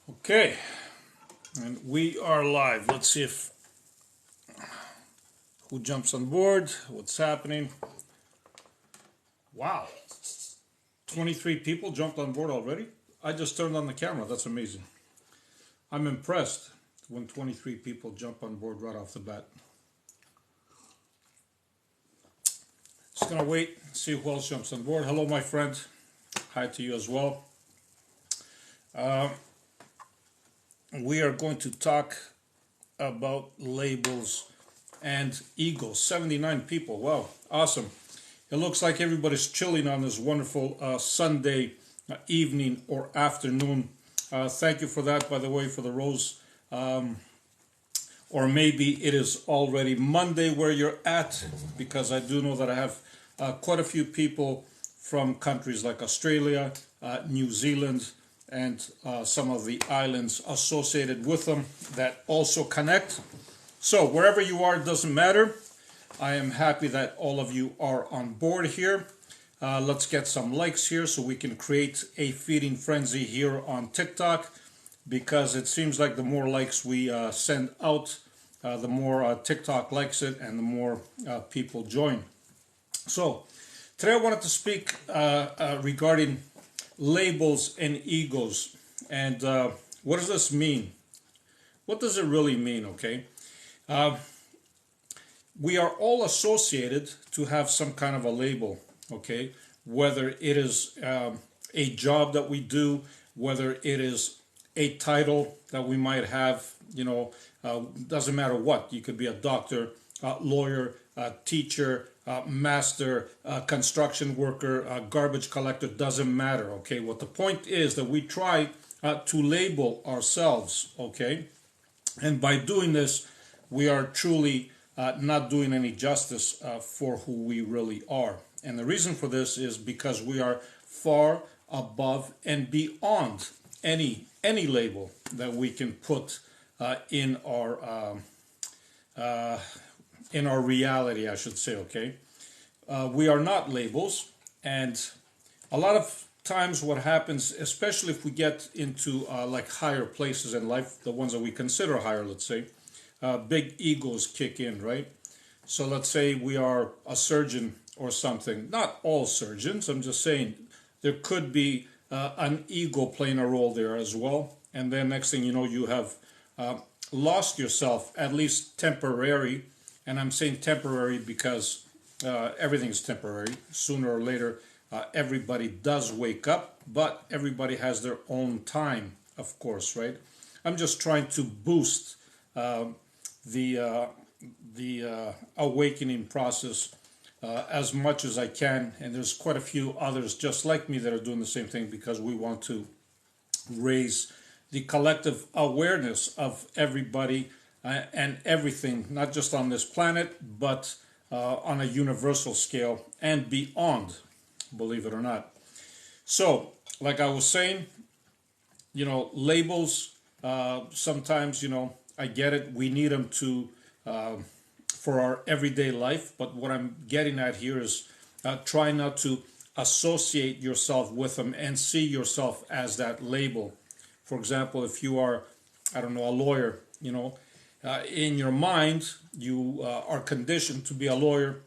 Okay, and we are live. Let's see if who jumps on board, what's happening. Wow, 23 people jumped on board already. I just turned on the camera. That's amazing. I'm impressed when 23 people jump on board right off the bat. Just gonna wait, see who else jumps on board. Hello, my friend. Hi to you as well. We are going to talk about labels and egos. 79 people. Wow, awesome. It looks like everybody's chilling on this wonderful Sunday evening or afternoon. Thank you for that, by the way, for the rose. Or maybe it is already Monday where you're at, because I do know that I have quite a few people from countries like Australia, New Zealand, and some of the islands associated with them that also connect. So wherever you are, it doesn't matter. I am happy that all of you are on board here. Let's get some likes here so we can create a feeding frenzy here on TikTok, because it seems like the more likes we send out, the more TikTok likes it and the more people join. So today I wanted to speak regarding labels and egos. And what does this mean? What does it really mean, okay? We are all associated to have some kind of a label, okay? Whether it is a job that we do, whether it is a title that we might have, doesn't matter what. You could be a doctor, lawyer, teacher, master, construction worker, garbage collector, doesn't matter, okay? What the point is that we try to label ourselves, okay? And by doing this, we are truly not doing any justice for who we really are. And the reason for this is because we are far above and beyond any label that we can put in our reality, I should say. Okay, we are not labels, and a lot of times what happens, especially if we get into like higher places in life, the ones that we consider higher, let's say, big egos kick in, right? So let's say we are a surgeon or something. Not all surgeons, I'm just saying there could be an ego playing a role there as well. And then next thing you know, you have lost yourself, at least temporary. And I'm saying temporary because everything is temporary. Sooner or later, everybody does wake up, but everybody has their own time, of course, right? I'm just trying to boost the awakening process as much as I can, and there's quite a few others just like me that are doing the same thing, because we want to raise the collective awareness of everybody and everything, not just on this planet, but on a universal scale and beyond, believe it or not. So, like I was saying, labels, sometimes, I get it, we need them to for our everyday life, but what I'm getting at here is try not to associate yourself with them and see yourself as that label. For example, if you are, I don't know, a lawyer, in your mind, you are conditioned to be a lawyer.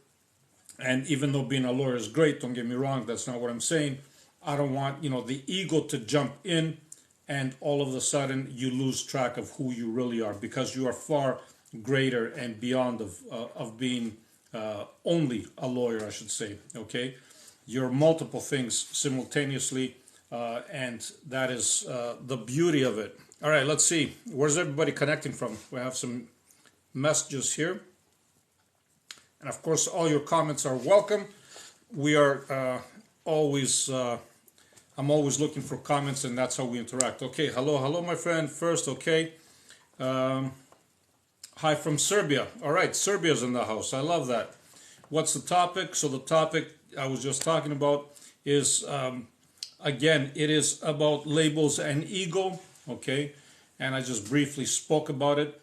And even though being a lawyer is great, don't get me wrong, that's not what I'm saying. I don't want, the ego to jump in and all of a sudden you lose track of who you really are, because you are far greater and beyond of being only a lawyer, I should say, okay? You're multiple things simultaneously, and that is the beauty of it. All right, let's see. Where's everybody connecting from? We have some messages here. And of course, all your comments are welcome. We are always, I'm always looking for comments, and that's how we interact. Okay, hello, my friend. First, okay. Hi from Serbia. All right, Serbia's in the house. I love that. What's the topic? So the topic I was just talking about is, again, it is about labels and ego, okay? And I just briefly spoke about it.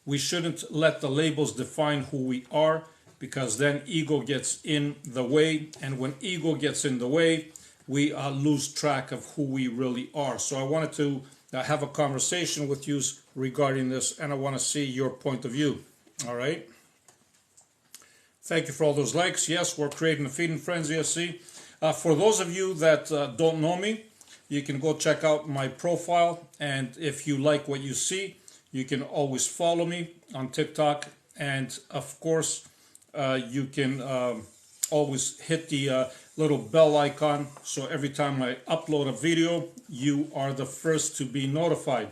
We shouldn't let the labels define who we are, because then ego gets in the way. And when ego gets in the way, we lose track of who we really are. So I wanted to have a conversation with you regarding this, and I want to see your point of view. All right. Thank you for all those likes. Yes, we're creating a feeding frenzy, I see. For those of you that don't know me, you can go check out my profile, and if you like what you see, you can always follow me on TikTok, and of course, you can always hit the little bell icon, so every time I upload a video, you are the first to be notified.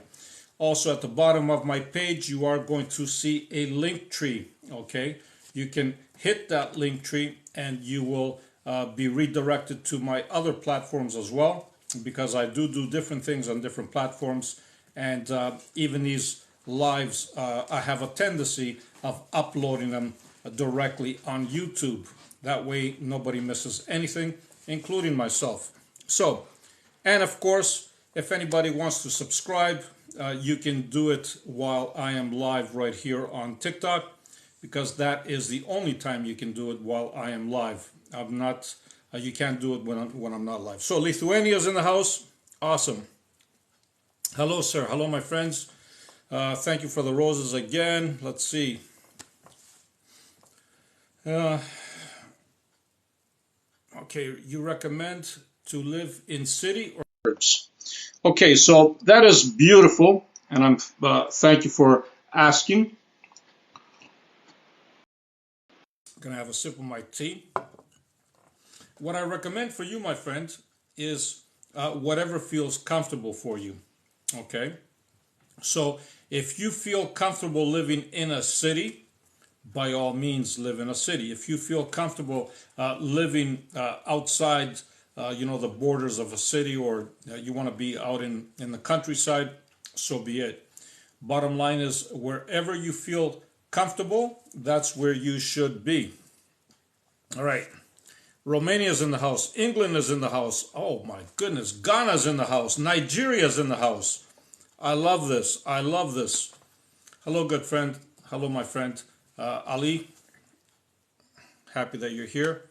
Also, at the bottom of my page, you are going to see a link tree, okay? You can hit that link tree and you will be redirected to my other platforms as well, because I do different things on different platforms, and even these lives, I have a tendency of uploading them directly on YouTube. That way nobody misses anything, including myself. So, and of course, if anybody wants to subscribe, you can do it while I am live right here on TikTok, because that is the only time you can do it while I am live. I'm not, you can't do it when I'm not live. So Lithuania's in the house. Awesome. Hello, sir. Hello, my friends. Thank you for the roses again. Let's see. Okay, you recommend to live in city or suburbs? Okay, so that is beautiful, and I'm thank you for asking. I'm gonna have a sip of my tea. What I recommend for you, my friend, is whatever feels comfortable for you. Okay, so if you feel comfortable living in a city, by all means live in a city. If you feel comfortable living outside, the borders of a city, or you want to be out in the countryside, so be it. Bottom line is, wherever you feel comfortable, that's where you should be. All right. Romania's in the house. England is in the house. Oh my goodness. Ghana's in the house. Nigeria's in the house. I love this. I love this. Hello, good friend. Hello, my friend. Ali, happy that you're here.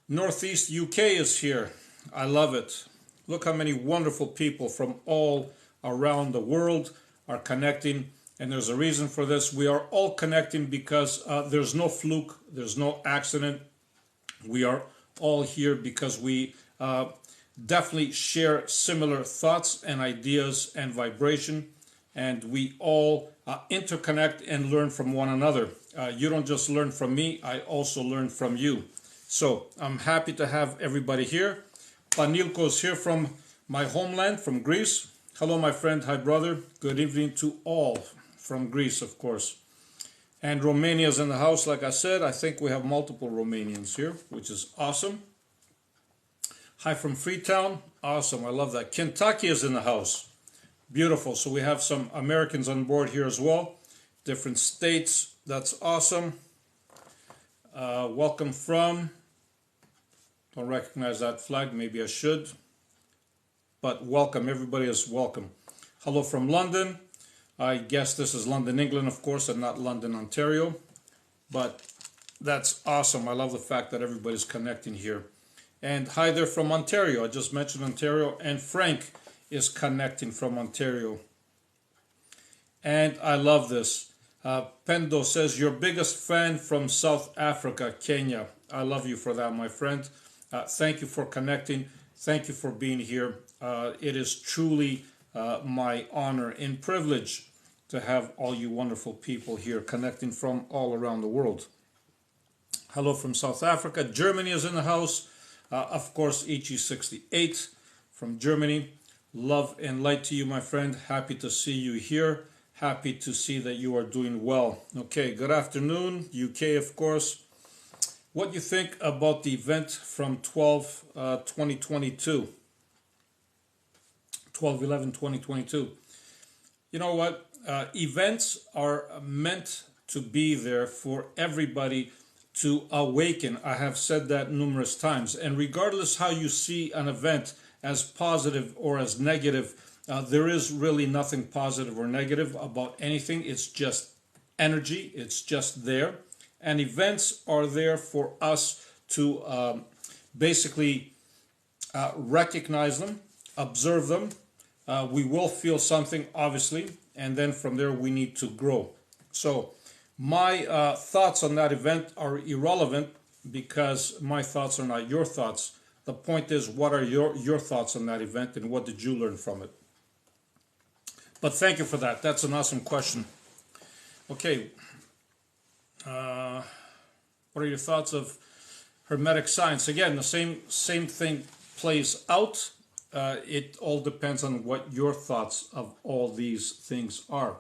Northeast UK is here. I love it. Look how many wonderful people from all around the world are connecting, and there's a reason for this. We are all connecting because there's no fluke, there's no accident. We are all here because we definitely share similar thoughts and ideas and vibration, and we all interconnect and learn from one another. You don't just learn from me, I also learn from you. So I'm happy to have everybody here. Panilko is here from my homeland, from Greece. Hello, my friend. Hi, brother. Good evening to all from Greece, of course. And Romania's in the house, like I said. I think we have multiple Romanians here, which is awesome. Hi from Freetown. Awesome. I love that. Kentucky is in the house. Beautiful. So we have some Americans on board here as well. Different states. That's awesome. Welcome from... Don't recognize that flag. Maybe I should. But welcome. Everybody is welcome. Hello from London. I guess this is London, England, of course, and not London, Ontario. But that's awesome. I love the fact that everybody's connecting here. And hi there from Ontario. I just mentioned Ontario. And Frank is connecting from Ontario. And I love this. Pendo says, your biggest fan from South Africa, Kenya. I love you for that, my friend. Thank you for connecting. Thank you for being here. It is truly my honor and privilege to have all you wonderful people here connecting from all around the world. Hello from South Africa. Germany is in the house. Of course, EG68 from Germany. Love and light to you, my friend. Happy to see you here. Happy to see that you are doing well. Okay, good afternoon, UK, of course. What do you think about the event from 12/2022? 12/11/2022. You know what? Events are meant to be there for everybody to awaken. I have said that numerous times. And regardless how you see an event, as positive or as negative, there is really nothing positive or negative about anything. It's just energy. It's just there. And events are there for us to basically recognize them, observe them. We will feel something, obviously, and then from there we need to grow. So my thoughts on that event are irrelevant because my thoughts are not your thoughts. The point is, what are your thoughts on that event and what did you learn from it? But thank you for that. That's an awesome question. Okay. What are your thoughts of Hermetic science? Again, the same thing plays out. It all depends on what your thoughts of all these things are.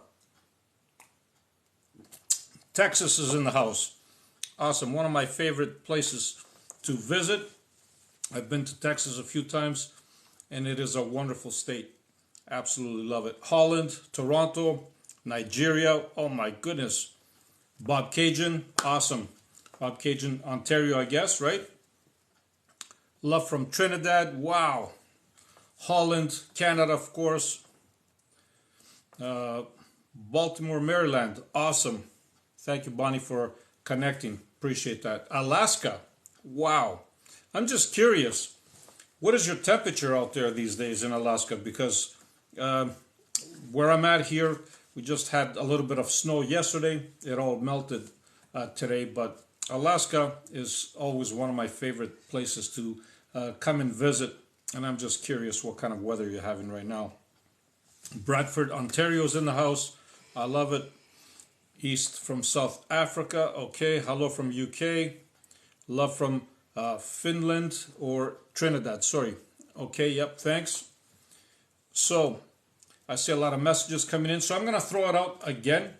Texas is in the house. Awesome. One of my favorite places to visit. I've been to Texas a few times, and it is a wonderful state. Absolutely love it. Holland, Toronto, Nigeria. Oh my goodness. Bob Cajun. Awesome. Bob Cajun, Ontario, I guess, right? Love from Trinidad. Wow. Holland, Canada, of course. Baltimore, Maryland. Awesome. Thank you, Bonnie, for connecting. Appreciate that. Alaska. Wow. I'm just curious. What is your temperature out there these days in Alaska? Because where I'm at here, we just had a little bit of snow yesterday. It all melted today. But Alaska is always one of my favorite places to come and visit. And I'm just curious what kind of weather you're having right now. Bradford, Ontario's in the house. I love it. East from South Africa. Okay. Hello from UK. Love from Finland or Trinidad. Sorry. Okay. Yep. Thanks. So I see a lot of messages coming in. So I'm going to throw it out again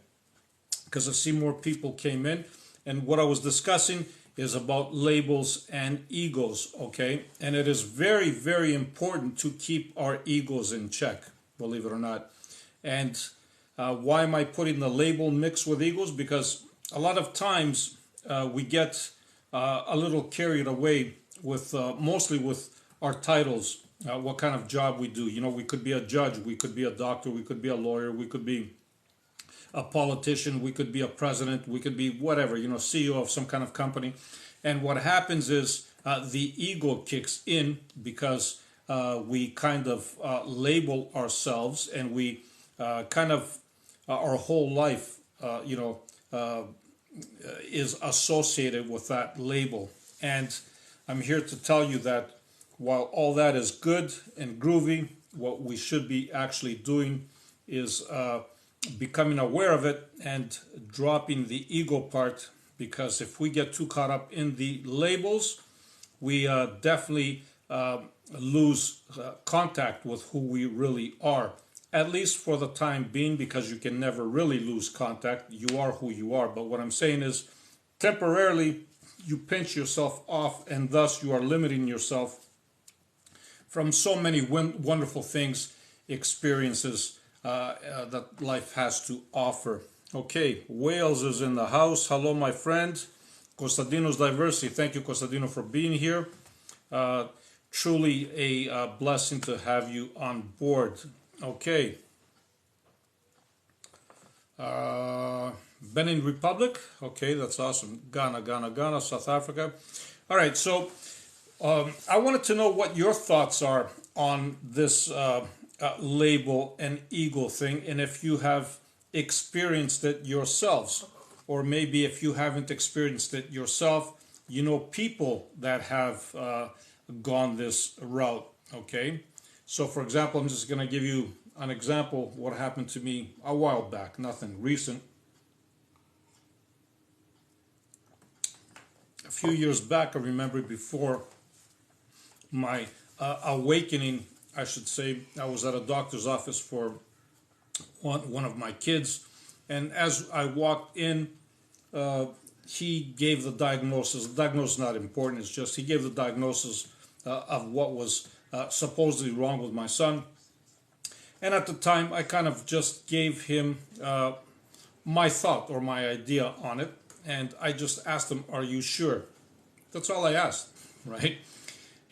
because I see more people came in. And what I was discussing is about labels and egos. Okay. And it is very, very important to keep our egos in check, believe it or not. And why am I putting the label mix with egos? Because a lot of times we get a little carried away with mostly with our titles, what kind of job we do. You know, we could be a judge, we could be a doctor, we could be a lawyer, we could be a politician, we could be a president, we could be whatever, you know, CEO of some kind of company. And what happens is the ego kicks in because we kind of label ourselves and we kind of our whole life, is associated with that label. And I'm here to tell you that while all that is good and groovy, what we should be actually doing is becoming aware of it and dropping the ego part, because if we get too caught up in the labels, we definitely lose contact with who we really are. At least for the time being, because you can never really lose contact. You are who you are. But what I'm saying is, temporarily, you pinch yourself off, and thus you are limiting yourself from so many wonderful things, experiences that life has to offer. Okay, Wales is in the house. Hello, my friend. Costadino's Diversity. Thank you, Costadino, for being here. Truly a blessing to have you on board. Okay. Benin Republic. Okay, that's awesome. Ghana, South Africa. All right, so I wanted to know what your thoughts are on this label and ego thing, and if you have experienced it yourselves, or maybe if you haven't experienced it yourself, you know people that have gone this route. Okay. So, for example, I'm just going to give you an example of what happened to me a while back, nothing recent. A few years back, I remember before my awakening, I should say, I was at a doctor's office for one of my kids. And as I walked in, he gave the diagnosis. The diagnosis is not important. It's just he gave the diagnosis of what was supposedly wrong with my son. And at the time, I kind of just gave him my thought or my idea on it. And I just asked him, are you sure? That's all I asked, right?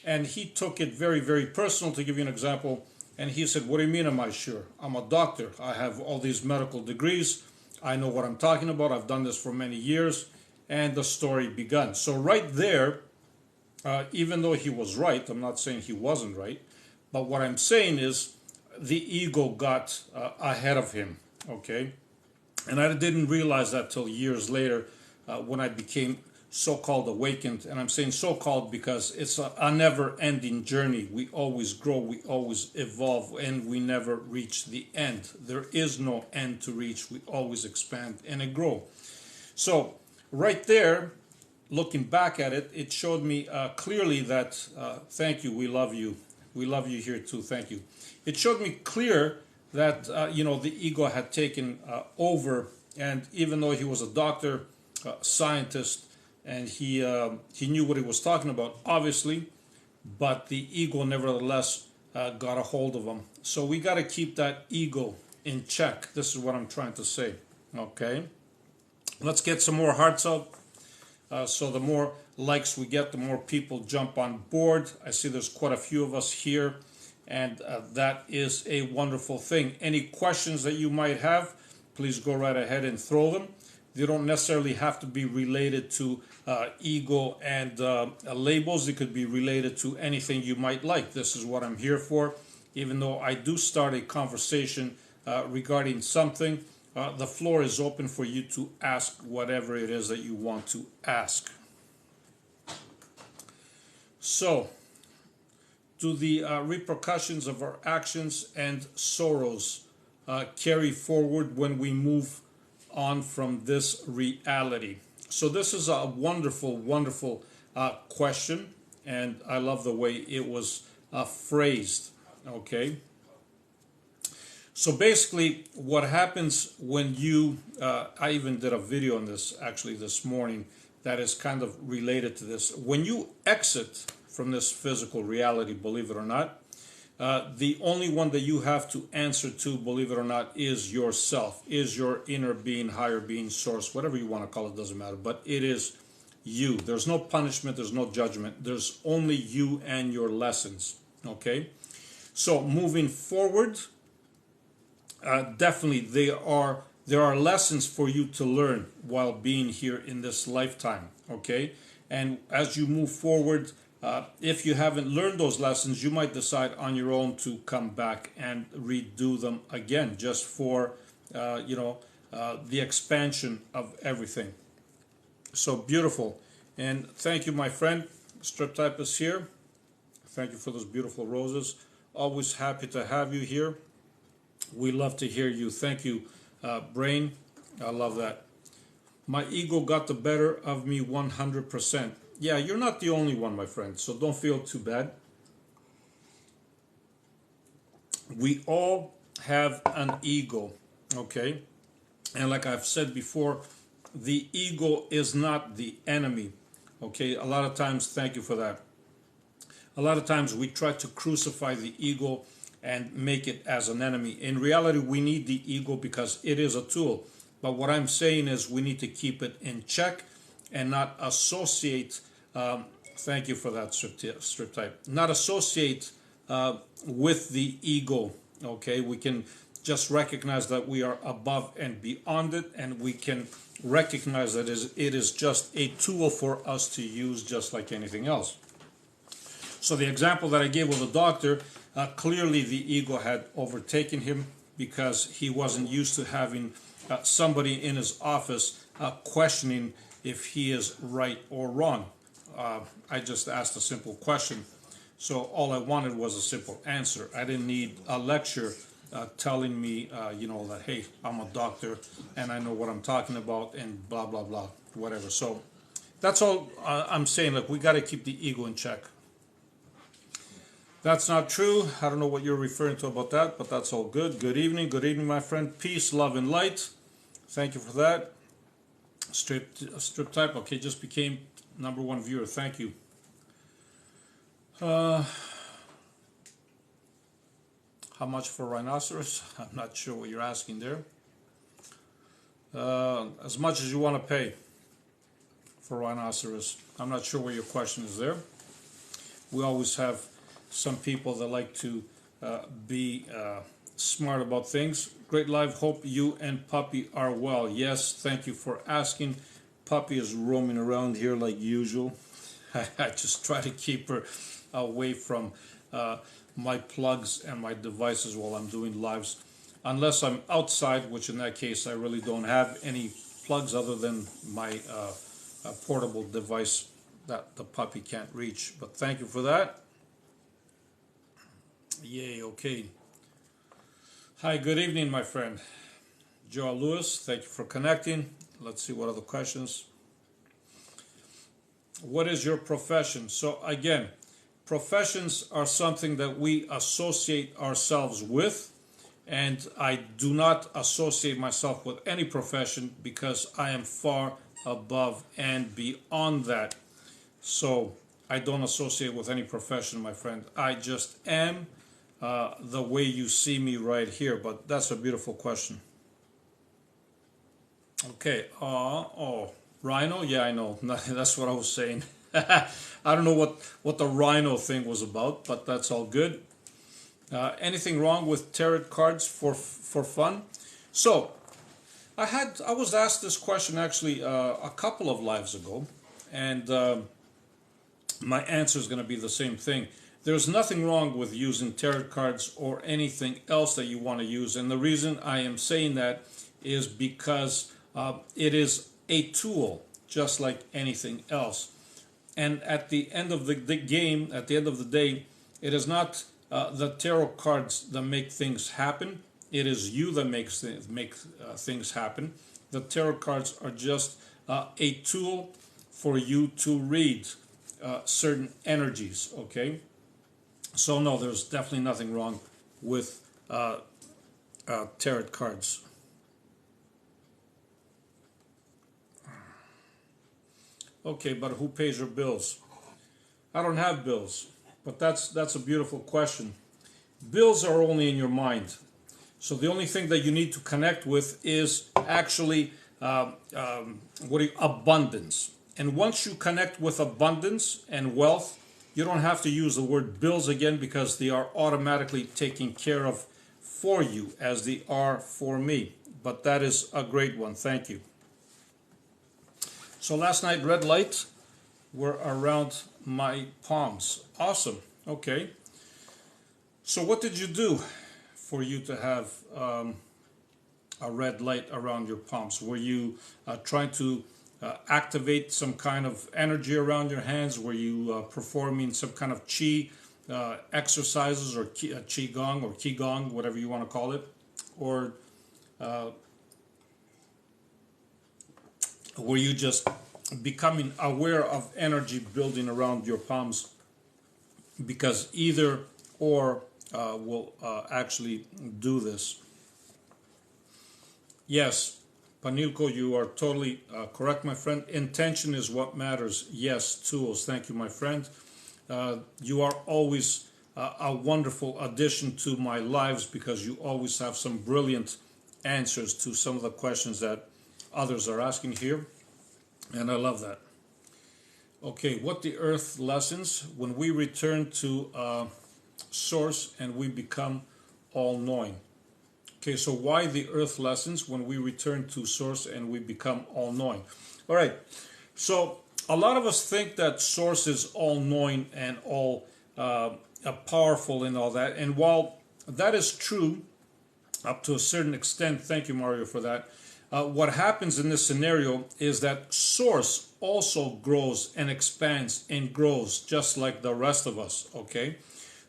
And he took it very, very personal. To give you an example, and he said, what do you mean am I sure? I'm a doctor. I have all these medical degrees. I know what I'm talking about. I've done this for many years. And the story began. So right there, even though he was right. I'm not saying he wasn't right, but what I'm saying is the ego got ahead of him. Okay, and I didn't realize that till years later when I became so-called awakened. And I'm saying so-called because it's a never-ending journey. We always grow, we always evolve, and we never reach the end. There is no end to reach. We always expand and grow. So right there, looking back at it, it showed me clearly that, thank you, we love you here too, thank you. It showed me clear that, the ego had taken over, and even though he was a doctor, scientist, and he knew what he was talking about, obviously, but the ego nevertheless got a hold of him. So we got to keep that ego in check. This is what I'm trying to say. Okay, let's get some more hearts out. So the more likes we get, the more people jump on board. I see there's quite a few of us here, and that is a wonderful thing. Any questions that you might have, please go right ahead and throw them. They don't necessarily have to be related to ego and labels. It could be related to anything you might like. This is what I'm here for. Even though I do start a conversation regarding something, the floor is open for you to ask whatever it is that you want to ask. So, do the repercussions of our actions and sorrows carry forward when we move on from this reality? So this is a wonderful, wonderful question, and I love the way it was phrased. Okay. So basically, what happens when you, I even did a video on this actually this morning that is kind of related to this. When you exit from this physical reality, believe it or not, the only one that you have to answer to, believe it or not, is yourself, is your inner being, higher being, source, whatever you want to call it, doesn't matter. But it is you. There's no punishment, there's no judgment. There's only you and your lessons. Okay? So moving forward, definitely there are lessons for you to learn while being here in this lifetime. Okay? And as you move forward, if you haven't learned those lessons, you might decide on your own to come back and redo them again, just for the expansion of everything. So beautiful. And thank you, my friend. Strip Type is here. Thank you for those beautiful roses. Always happy to have you here. We love to hear you. Thank you, Brain. I love that. My ego got the better of me 100%. Yeah, you're not the only one, my friend, so don't feel too bad. We all have an ego, okay? And like I've said before, the ego is not the enemy, okay? A lot of times, thank you for that. A lot of times we try to crucify the ego and make it as an enemy. In reality, we need the ego because it is a tool. But what I'm saying is we need to keep it in check and not associate, thank you for that, strip type, not associate with the ego, okay? We can just recognize that we are above and beyond it, and we can recognize that it is just a tool for us to use just like anything else. So the example that I gave with the doctor, clearly the ego had overtaken him because he wasn't used to having somebody in his office questioning if he is right or wrong. I just asked a simple question, so all I wanted was a simple answer. I didn't need a lecture telling me, that, hey, I'm a doctor and I know what I'm talking about and blah, blah, blah, whatever. So that's all I'm saying. Look, we got to keep the ego in check. That's not true. I don't know what you're referring to about that, but that's all good. Good evening, my friend. Peace, love, and light. Thank you for that. Strip type. Okay, just became #1 viewer. Thank you. How much for rhinoceros? I'm not sure what you're asking there. As much as you want to pay for rhinoceros. I'm not sure what your question is there. We always have some people that like to be smart about things. Great live. Hope you and Puppy are well. Yes, thank you for asking. Puppy is roaming around here like usual. I just try to keep her away from my plugs and my devices while I'm doing lives. Unless I'm outside, which in that case I really don't have any plugs other than my portable device that the puppy can't reach. But thank you for that. Yay, okay. Hi, good evening, my friend. Joe Lewis, thank you for connecting. Let's see what other questions. What is your profession? So again, professions are something that we associate ourselves with, and I do not associate myself with any profession because I am far above and beyond that. So I don't associate with any profession, my friend. I just am the way you see me right here. But that's a beautiful question. Okay. Rhino? Yeah, I know. That's what I was saying. I don't know what the rhino thing was about, but that's all good. Anything wrong with tarot cards for fun? So I was asked this question actually a couple of lives ago, and my answer is going to be the same thing. There's nothing wrong with using tarot cards or anything else that you want to use, and the reason I am saying that is because it is a tool, just like anything else. And at the end of the game, at the end of the day, it is not the tarot cards that make things happen. It is you that make things happen. The tarot cards are just a tool for you to read certain energies, okay? So no, there's definitely nothing wrong with tarot cards. Okay, but who pays your bills? I don't have bills, but that's a beautiful question. Bills are only in your mind. So the only thing that you need to connect with is actually abundance. And once you connect with abundance and wealth, you don't have to use the word bills again because they are automatically taken care of for you as they are for me. But that is a great one. Thank you. So last night, red lights were around my palms. Awesome. Okay. So what did you do for you to have a red light around your palms? Were you trying to activate some kind of energy around your hands? Were you performing some kind of qi exercises or qigong or qigong, whatever you want to call it? Or were you just becoming aware of energy building around your palms? Because either or will actually do this. Yes, Panilko, you are totally correct, my friend. Intention is what matters. Yes, tools. Thank you, my friend. You are always a wonderful addition to my lives because you always have some brilliant answers to some of the questions that others are asking here. And I love that. Okay, what the earth lessons when we return to source and we become all-knowing. Okay, so why the earth lessons when we return to source and we become all-knowing? All right, so a lot of us think that source is all-knowing and all powerful and all that. And while that is true up to a certain extent, thank you, Mario, for that. What happens in this scenario is that source also grows and expands and grows just like the rest of us, okay?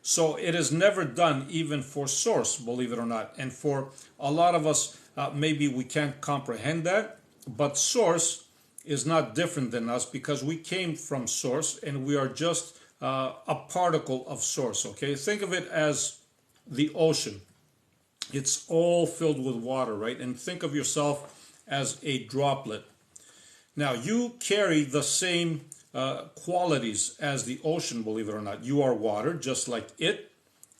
So it is never done even for source, believe it or not. And for a lot of us, maybe we can't comprehend that, but source is not different than us because we came from source and we are just a particle of source, okay? Think of it as the ocean. It's all filled with water, right? And think of yourself as a droplet. Now, you carry the same qualities as the ocean, believe it or not. You are water, just like it.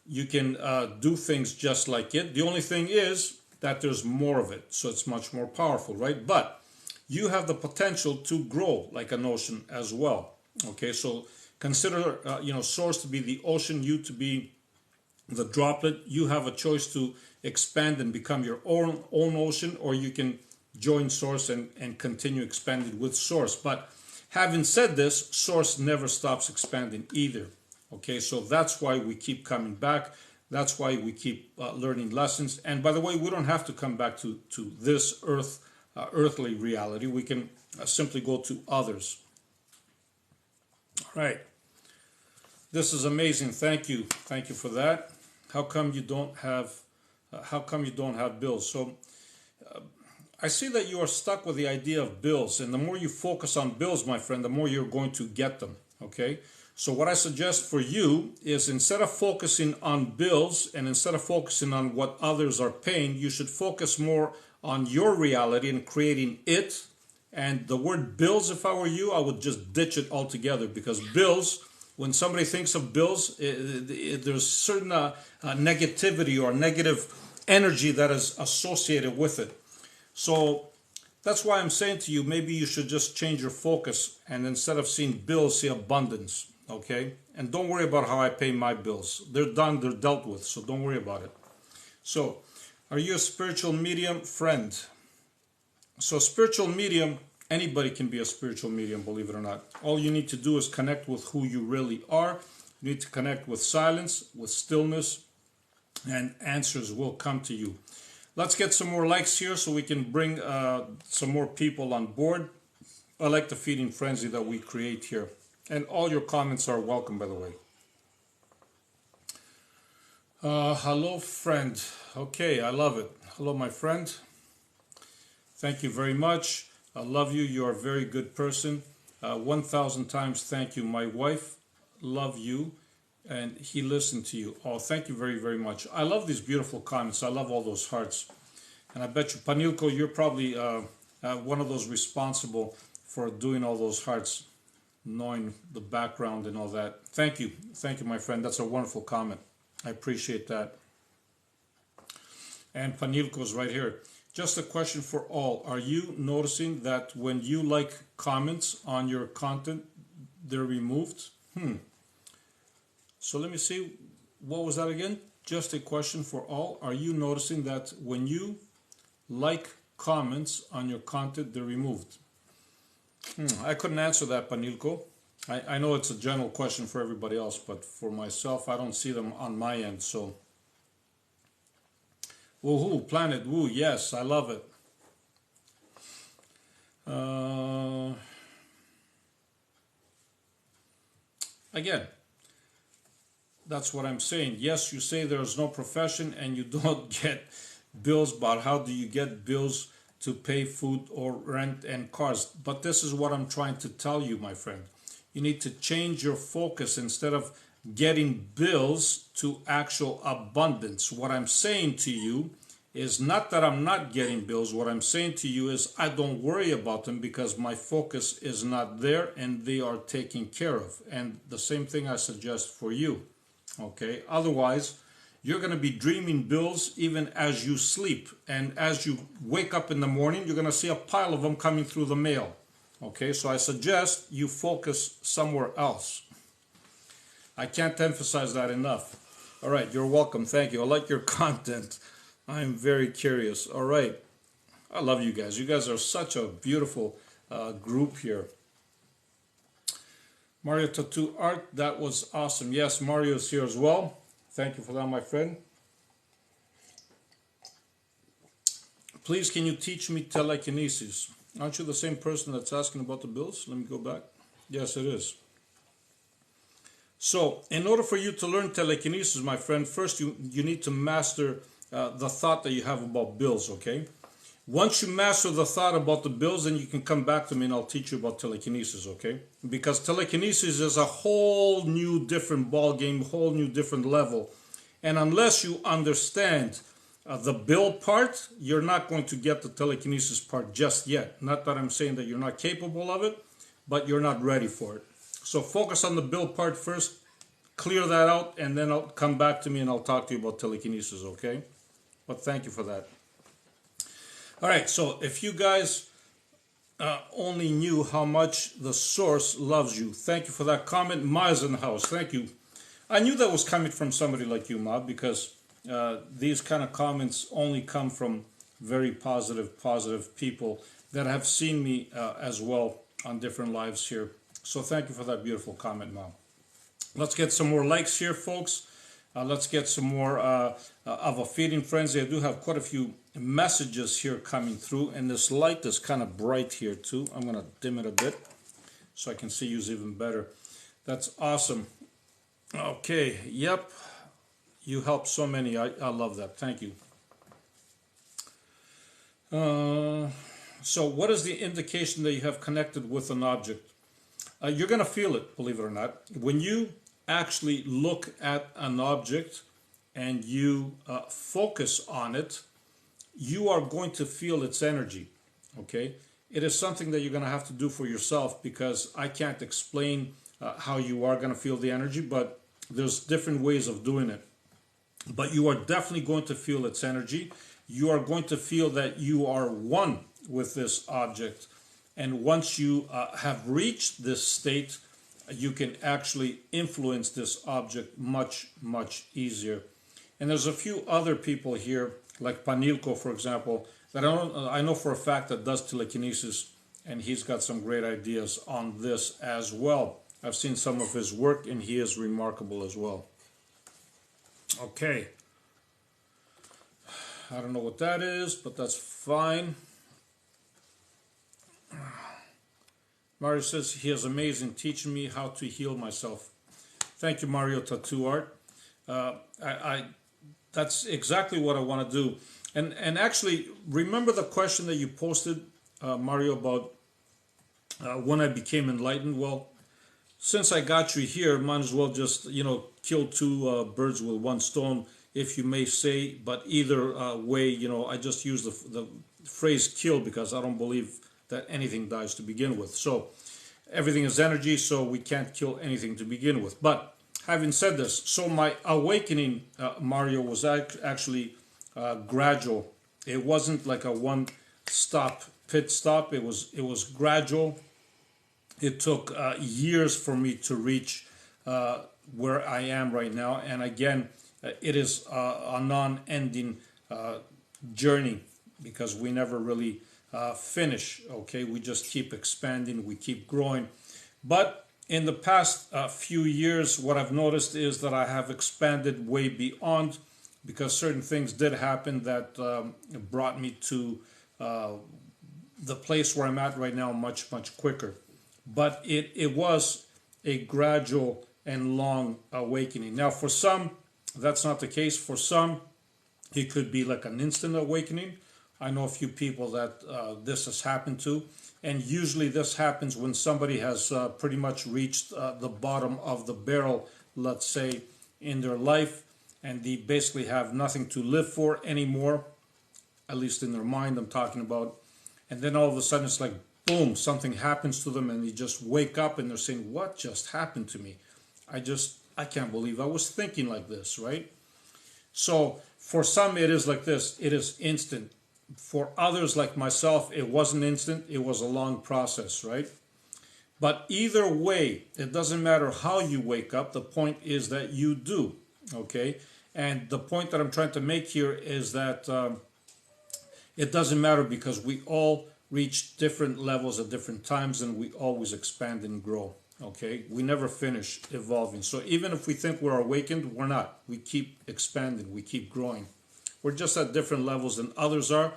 You can do things just like it. The only thing is that there's more of it, so it's much more powerful, right? But you have the potential to grow like an ocean as well. Okay, so consider source to be the ocean, you to be the droplet. You have a choice to expand and become your own ocean, or you can join source and continue expanding with source. But Having said this, source never stops expanding either. Okay, so that's why we keep coming back. That's why we keep learning lessons. And by the way, we don't have to come back to this earthly reality. We can simply go to others. All right. This is amazing. Thank you. Thank you for that. How come you don't have bills? So I see that you are stuck with the idea of bills, and the more you focus on bills, my friend, the more you're going to get them. Okay? So what I suggest for you is, instead of focusing on bills and instead of focusing on what others are paying, you should focus more on your reality and creating it. And the word bills, if I were you, I would just ditch it altogether, because bills, when somebody thinks of bills, there's certain negativity or negative energy that is associated with it. So that's why I'm saying to you, maybe you should just change your focus, and instead of seeing bills, see abundance. Okay? And don't worry about how I pay my bills. They're done, they're dealt with, so don't worry about it. So, are you a spiritual medium? Friend. So spiritual medium, anybody can be a spiritual medium, believe it or not. All you need to do is connect with who you really are. You need to connect with silence, with stillness, and answers will come to you. Let's get some more likes here so we can bring some more people on board. I like the feeding frenzy that we create here. And all your comments are welcome, by the way. Hello, friend. Okay, I love it. Hello, my friend. Thank you very much. I love you. You're a very good person. 1,000 times thank you. My wife love you, and he listened to you. Oh, thank you very, very much. I love these beautiful comments. I love all those hearts. And I bet you, Panilko, you're probably one of those responsible for doing all those hearts, knowing the background and all that. Thank you. Thank you, my friend. That's a wonderful comment. I appreciate that. And Panilko's right here. Just a question for all. Are you noticing that when you like comments on your content, they're removed? So let me see. What was that again? Just a question for all. Are you noticing that when you like comments on your content, they're removed? I couldn't answer that, Panilko. I know it's a general question for everybody else, but for myself, I don't see them on my end, so... Woohoo, Planet Woo, yes, I love it. Again, that's what I'm saying. Yes, you say there's no profession and you don't get bills, but how do you get bills to pay food or rent and cars? But this is what I'm trying to tell you, my friend. You need to change your focus. Instead of getting bills, to actual abundance. What I'm saying to you is not that I'm not getting bills. What I'm saying to you is I don't worry about them because my focus is not there and they are taken care of. And the same thing I suggest for you. Okay? Otherwise, you're going to be dreaming bills even as you sleep. And as you wake up in the morning, you're going to see a pile of them coming through the mail. Okay? So I suggest you focus somewhere else. I can't emphasize that enough. All right, you're welcome. Thank you. I like your content. I'm very curious. All right. I love you guys. You guys are such a beautiful group here. Mario Tattoo Art, that was awesome. Yes, Mario's here as well. Thank you for that, my friend. Please, can you teach me telekinesis? Aren't you the same person that's asking about the bills? Let me go back. Yes, it is. So, in order for you to learn telekinesis, my friend, first you need to master the thought that you have about bills, okay? Once you master the thought about the bills, then you can come back to me and I'll teach you about telekinesis, okay? Because telekinesis is a whole new different ball game, whole new different level. And unless you understand the bill part, you're not going to get the telekinesis part just yet. Not that I'm saying that you're not capable of it, but you're not ready for it. So focus on the bill part first, clear that out, and then I'll come back to me and I'll talk to you about telekinesis, okay? But thank you for that. All right, so if you guys only knew how much the source loves you, thank you for that comment. Ma's in the house, thank you. I knew that was coming from somebody like you, Ma, because these kind of comments only come from very positive people that have seen me as well on different lives here. So thank you for that beautiful comment, Mom. Let's get some more likes here, folks. Let's get some more of a feeding frenzy. I do have quite a few messages here coming through, and this light is kind of bright here too. I'm going to dim it a bit so I can see you even better. That's awesome. Okay, yep. You helped so many. I love that. Thank you. So what is the indication that you have connected with an object? You're going to feel it, believe it or not. When you actually look at an object and you focus on it, you are going to feel its energy, okay? It is something that you're going to have to do for yourself, because I can't explain how you are going to feel the energy, but there's different ways of doing it. But you are definitely going to feel its energy. You are going to feel that you are one with this object. And once you have reached this state, you can actually influence this object much, much easier. And there's a few other people here, like Panilko, for example, that I know for a fact that does telekinesis, and he's got some great ideas on this as well. I've seen some of his work, and he is remarkable as well. Okay. I don't know what that is, but that's fine. Mario says he is amazing, teaching me how to heal myself. Thank you, Mario Tattoo Art. That's exactly what I want to do. And actually, remember the question that you posted, Mario, about when I became enlightened? Well, since I got you here, might as well just, kill two birds with one stone, if you may say. But either way, I just use the phrase kill, because I don't believe that anything dies to begin with. So everything is energy, so we can't kill anything to begin with. But having said this, so my awakening, Mario, was actually gradual. It wasn't like a one-stop pit stop. It was gradual. It took years for me to reach where I am right now. And again, it is a non-ending journey, because we never really finish. Okay, we just keep expanding, we keep growing. But in the past few years, what I've noticed is that I have expanded way beyond, because certain things did happen that brought me to the place where I'm at right now much, much quicker. But it was a gradual and long awakening. Now, for some, that's not the case. For some, it could be like an instant awakening. I know a few people that this has happened to, and usually this happens when somebody has pretty much reached the bottom of the barrel, let's say, in their life, and they basically have nothing to live for anymore, at least in their mind I'm talking about. And then all of a sudden it's like, boom, something happens to them, and they just wake up and they're saying, what just happened to me? I can't believe I was thinking like this, right? So for some it is like this, it is instant. For others like myself, it wasn't instant, it was a long process, right? But either way, it doesn't matter how you wake up, the point is that you do, okay? And the point that I'm trying to make here is that it doesn't matter, because we all reach different levels at different times, and we always expand and grow, okay? We never finish evolving. So even if we think we're awakened, we're not. We keep expanding, we keep growing. We're just at different levels than others are,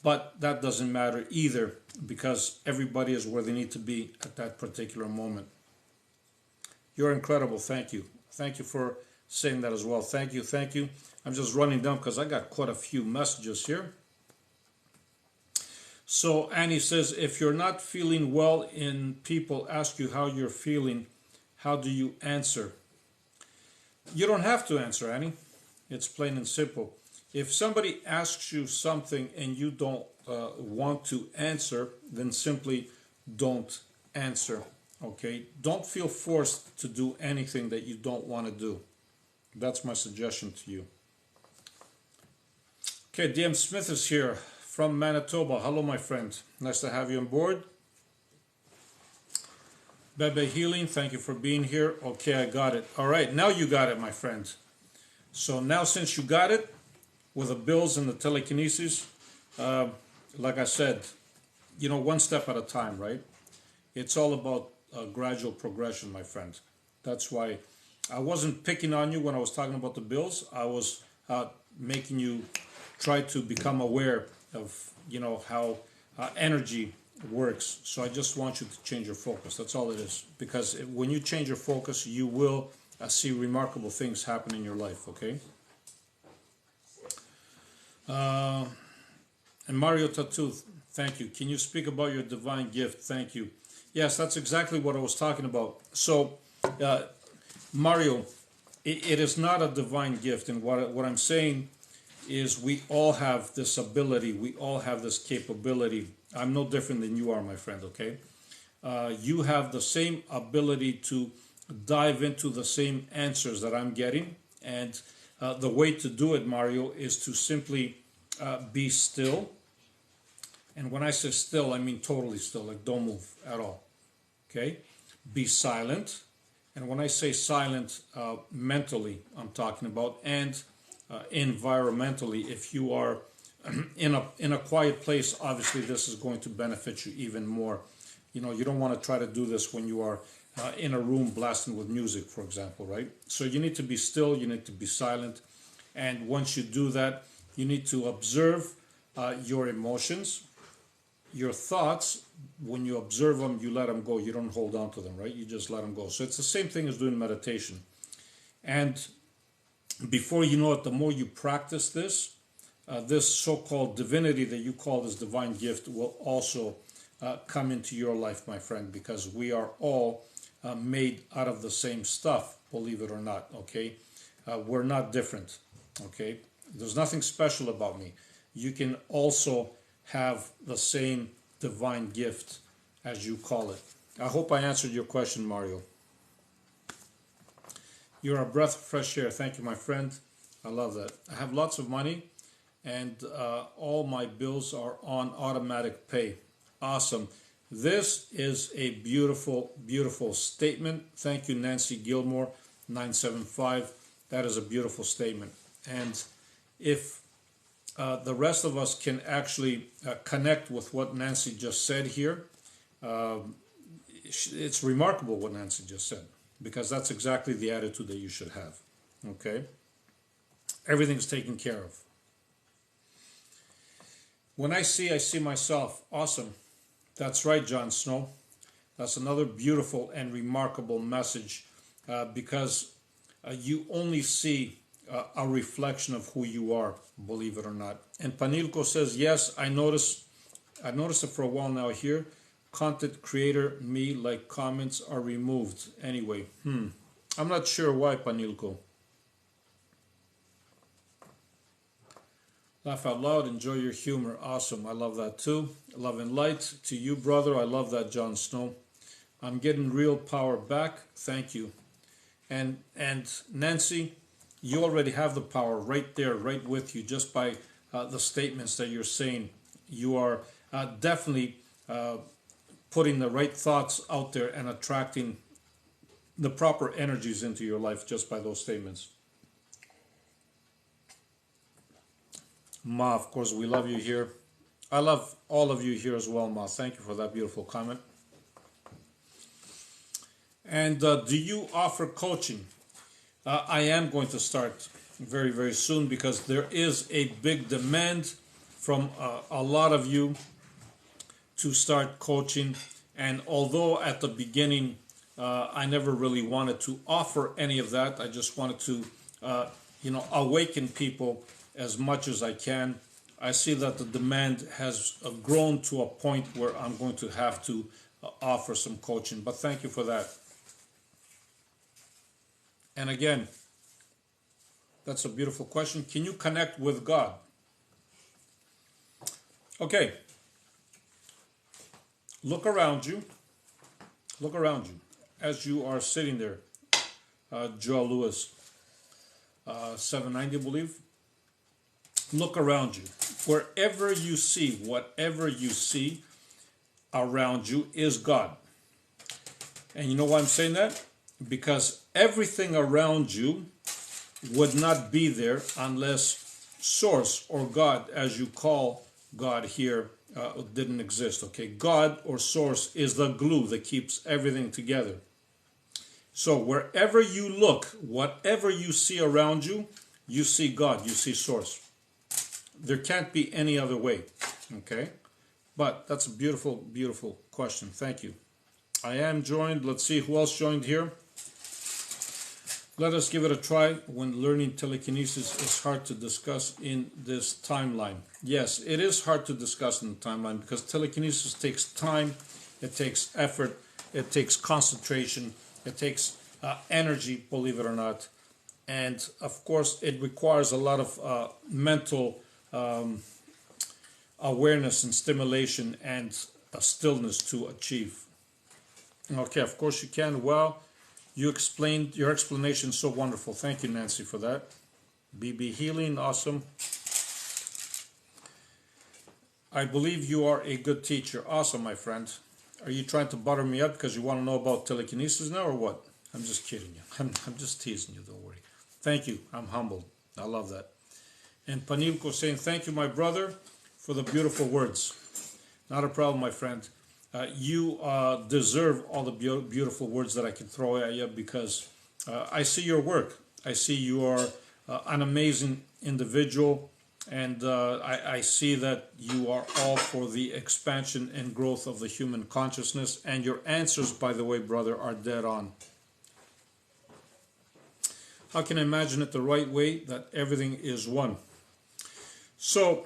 but that doesn't matter either, because everybody is where they need to be at that particular moment. You're incredible. Thank you. Thank you for saying that as well. Thank you. Thank you. I'm just running down because I got quite a few messages here. So Annie says, if you're not feeling well and people ask you how you're feeling, how do you answer? You don't have to answer, Annie. It's plain and simple. If somebody asks you something and you don't want to answer, then simply don't answer, okay? Don't feel forced to do anything that you don't want to do. That's my suggestion to you. Okay, DM Smith is here from Manitoba. Hello, my friend. Nice to have you on board. Bebe Healing, thank you for being here. Okay, I got it. All right, now you got it, my friend. So now since you got it, with the bills and the telekinesis, like I said, one step at a time, right? It's all about gradual progression, my friend. That's why I wasn't picking on you when I was talking about the bills. I was making you try to become aware of, how energy works. So I just want you to change your focus. That's all it is. Because when you change your focus, you will see remarkable things happen in your life. Okay. And Mario Tattoo, thank you. Can you speak about your divine gift? Thank you. Yes, that's exactly what I was talking about. So, Mario, it is not a divine gift. And what I'm saying is we all have this ability. We all have this capability. I'm no different than you are, my friend, okay? You have the same ability to dive into the same answers that I'm getting. And the way to do it, Mario, is to simply be still. And when I say still, I mean totally still, like don't move at all. Okay? Be silent. And when I say silent, mentally, I'm talking about, and environmentally, if you are in a quiet place, obviously this is going to benefit you even more. You don't want to try to do this when you are in a room blasting with music, for example, right? So you need to be still, you need to be silent. And once you do that, you need to observe your emotions, your thoughts. When you observe them, you let them go. You don't hold on to them, right? You just let them go. So it's the same thing as doing meditation. And before you know it, the more you practice this, this so-called divinity that you call this divine gift will also come into your life, my friend, because we are all made out of the same stuff, believe it or not, okay? We're not different, okay? There's nothing special about me. You can also have the same divine gift, as you call it. I hope I answered your question, Mario. You're a breath of fresh air. Thank you, my friend. I love that. I have lots of money, and all my bills are on automatic pay. Awesome. This is a beautiful, beautiful statement. Thank you, Nancy Gilmore, 975. That is a beautiful statement. And if the rest of us can actually connect with what Nancy just said here, it's remarkable what Nancy just said, because that's exactly the attitude that you should have. Okay? Everything's taken care of. When I see myself. Awesome. That's right, Jon Snow. That's another beautiful and remarkable message, because you only see a reflection of who you are, believe it or not. And Panilko says, yes, I noticed it for a while now here. Content creator, me, like comments are removed. Anyway, I'm not sure why, Panilko. Laugh out loud, enjoy your humor. Awesome, I love that too. Love and light to you, brother. I love that, Jon Snow. I'm getting real power back. Thank you. And Nancy, you already have the power right there, right with you, just by the statements that you're saying. You are definitely putting the right thoughts out there and attracting the proper energies into your life just by those statements. Ma, of course, we love you here. I love all of you here as well, Ma. Thank you for that beautiful comment. And do you offer coaching? I am going to start very, very soon, because there is a big demand from a lot of you to start coaching. And although at the beginning I never really wanted to offer any of that, I just wanted to awaken people as much as I can. I see that the demand has grown to a point where I'm going to have to offer some coaching. But thank you for that. And again, that's a beautiful question. Can you connect with God? Okay. Look around you. Look around you as you are sitting there. Joe Lewis, 790, I believe. Look around you. Wherever you see, whatever you see around you is God. And you know why I'm saying that? Because everything around you would not be there unless Source, or God, as you call God here, didn't exist. Okay, God or source is the glue that keeps everything together. So wherever you look, whatever you see around you, you see God, you see source. There can't be any other way. Okay, but that's a beautiful, beautiful question. Thank you. I am joined. Let's see who else joined here. Let us give it a try. When learning telekinesis is hard to discuss in this timeline. Yes, it is hard to discuss in the timeline because telekinesis takes time, it takes effort, it takes concentration, it takes energy, believe it or not. And of course, it requires a lot of mental awareness and stimulation and stillness to achieve. Okay, of course you can. Well, you explained your explanation so wonderful. Thank you, Nancy, for that. BB Healing, awesome. I believe you are a good teacher. Awesome, my friend. Are you trying to butter me up because you want to know about telekinesis now or what? I'm just kidding you. I'm just teasing you, don't worry. Thank you. I'm humbled. I love that. And Panilko saying, thank you, my brother, for the beautiful words. Not a problem, my friend. You deserve all the beautiful words that I can throw at you because I see your work. I see you are an amazing individual, and I see that you are all for the expansion and growth of the human consciousness. And your answers, by the way, brother, are dead on. How can I imagine it the right way? That everything is one. So,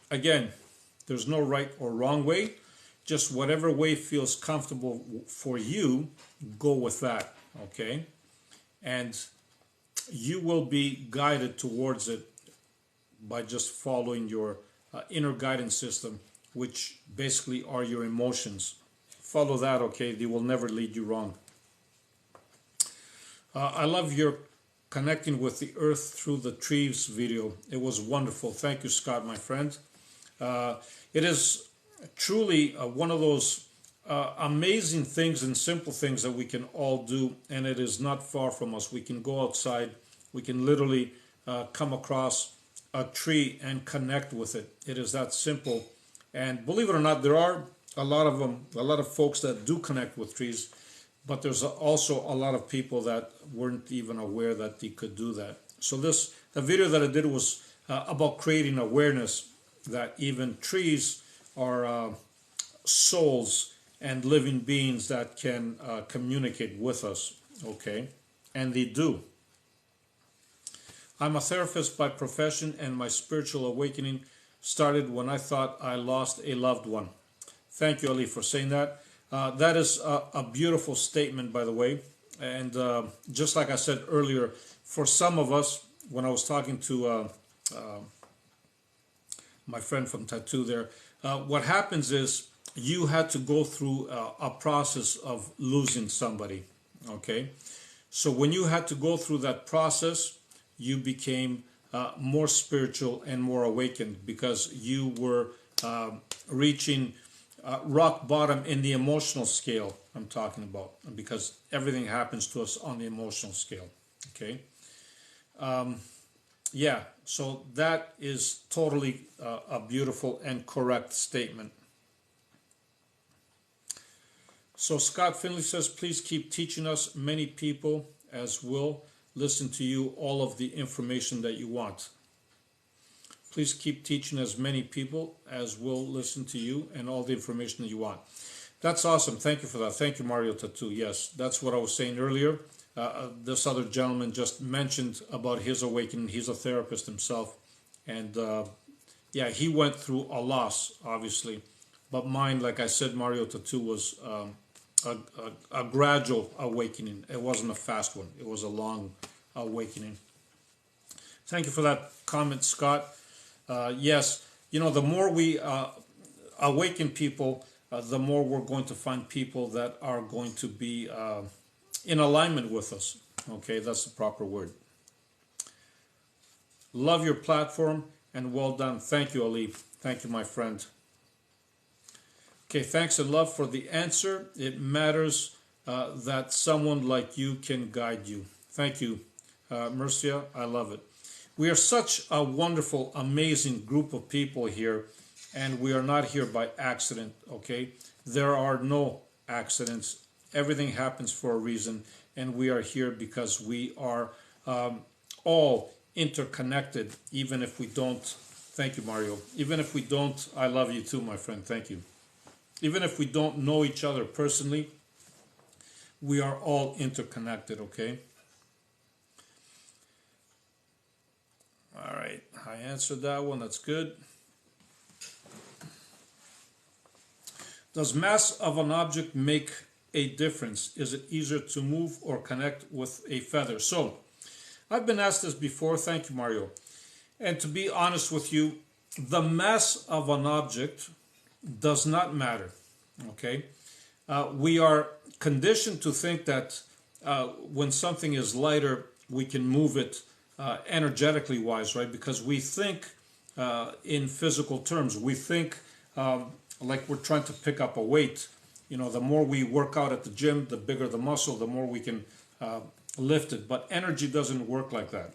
again, there's no right or wrong way. Just whatever way feels comfortable for you, go with that, okay? And you will be guided towards it by just following your inner guidance system, which basically are your emotions. Follow that, okay? They will never lead you wrong. I love your connecting with the earth through the trees video. It was wonderful. Thank you, Scott, my friend. It is truly one of those amazing things and simple things that we can all do, and it is not far from us. We can go outside, we can literally come across a tree and connect with it. It is that simple. And believe it or not, there are a lot of folks that do connect with trees, but there's also a lot of people that weren't even aware that they could do that. So the video that I did was about creating awareness that even trees are souls and living beings that can communicate with us, okay? And they do. I'm a therapist by profession, and my spiritual awakening started when I thought I lost a loved one. Thank you, Ali, for saying that. That is a beautiful statement, by the way. And just like I said earlier, for some of us, when I was talking to my friend from Tattoo there, what happens is you had to go through a process of losing somebody, okay? So when you had to go through that process, you became more spiritual and more awakened because you were reaching rock bottom in the emotional scale I'm talking about, because everything happens to us on the emotional scale, okay? Yeah, so that is totally a beautiful and correct statement. So Scott Finley says, please keep teaching us. Many people as will listen to you all of the information that you want. Please keep teaching as many people as will listen to you and all the information that you want. That's awesome. Thank you for that. Thank you, Mario Tattoo. Yes, that's what I was saying earlier. This other gentleman just mentioned about his awakening. He's a therapist himself. And yeah, he went through a loss, obviously. But mine, like I said, Mario Tattoo, was a gradual awakening. It wasn't a fast one. It was a long awakening. Thank you for that comment, Scott. Yes, you know, the more we awaken people, the more we're going to find people that are going to be in alignment with us. Okay, that's the proper word. Love your platform and well done. Thank you, Ali. Thank you, my friend. Okay, thanks and love for the answer. It matters that someone like you can guide you. Thank you, Mercia. I love it. We are such a wonderful, amazing group of people here, and we are not here by accident, okay? There are no accidents. Everything happens for a reason, and we are here because we are all interconnected, even if we don't. Thank you, Mario. Even if we don't, I love you too, my friend. Thank you. Even if we don't know each other personally, we are all interconnected, okay? All right, I answered that one. That's good. Does mass of an object make a difference? Is it easier to move or connect with a feather? So, I've been asked this before. Thank you, Mario. And to be honest with you, the mass of an object does not matter, okay? We are conditioned to think that when something is lighter, we can move it energetically wise, right? Because we think in physical terms. We think like we're trying to pick up a weight. You know, the more we work out at the gym, the bigger the muscle, the more we can lift it. But energy doesn't work like that.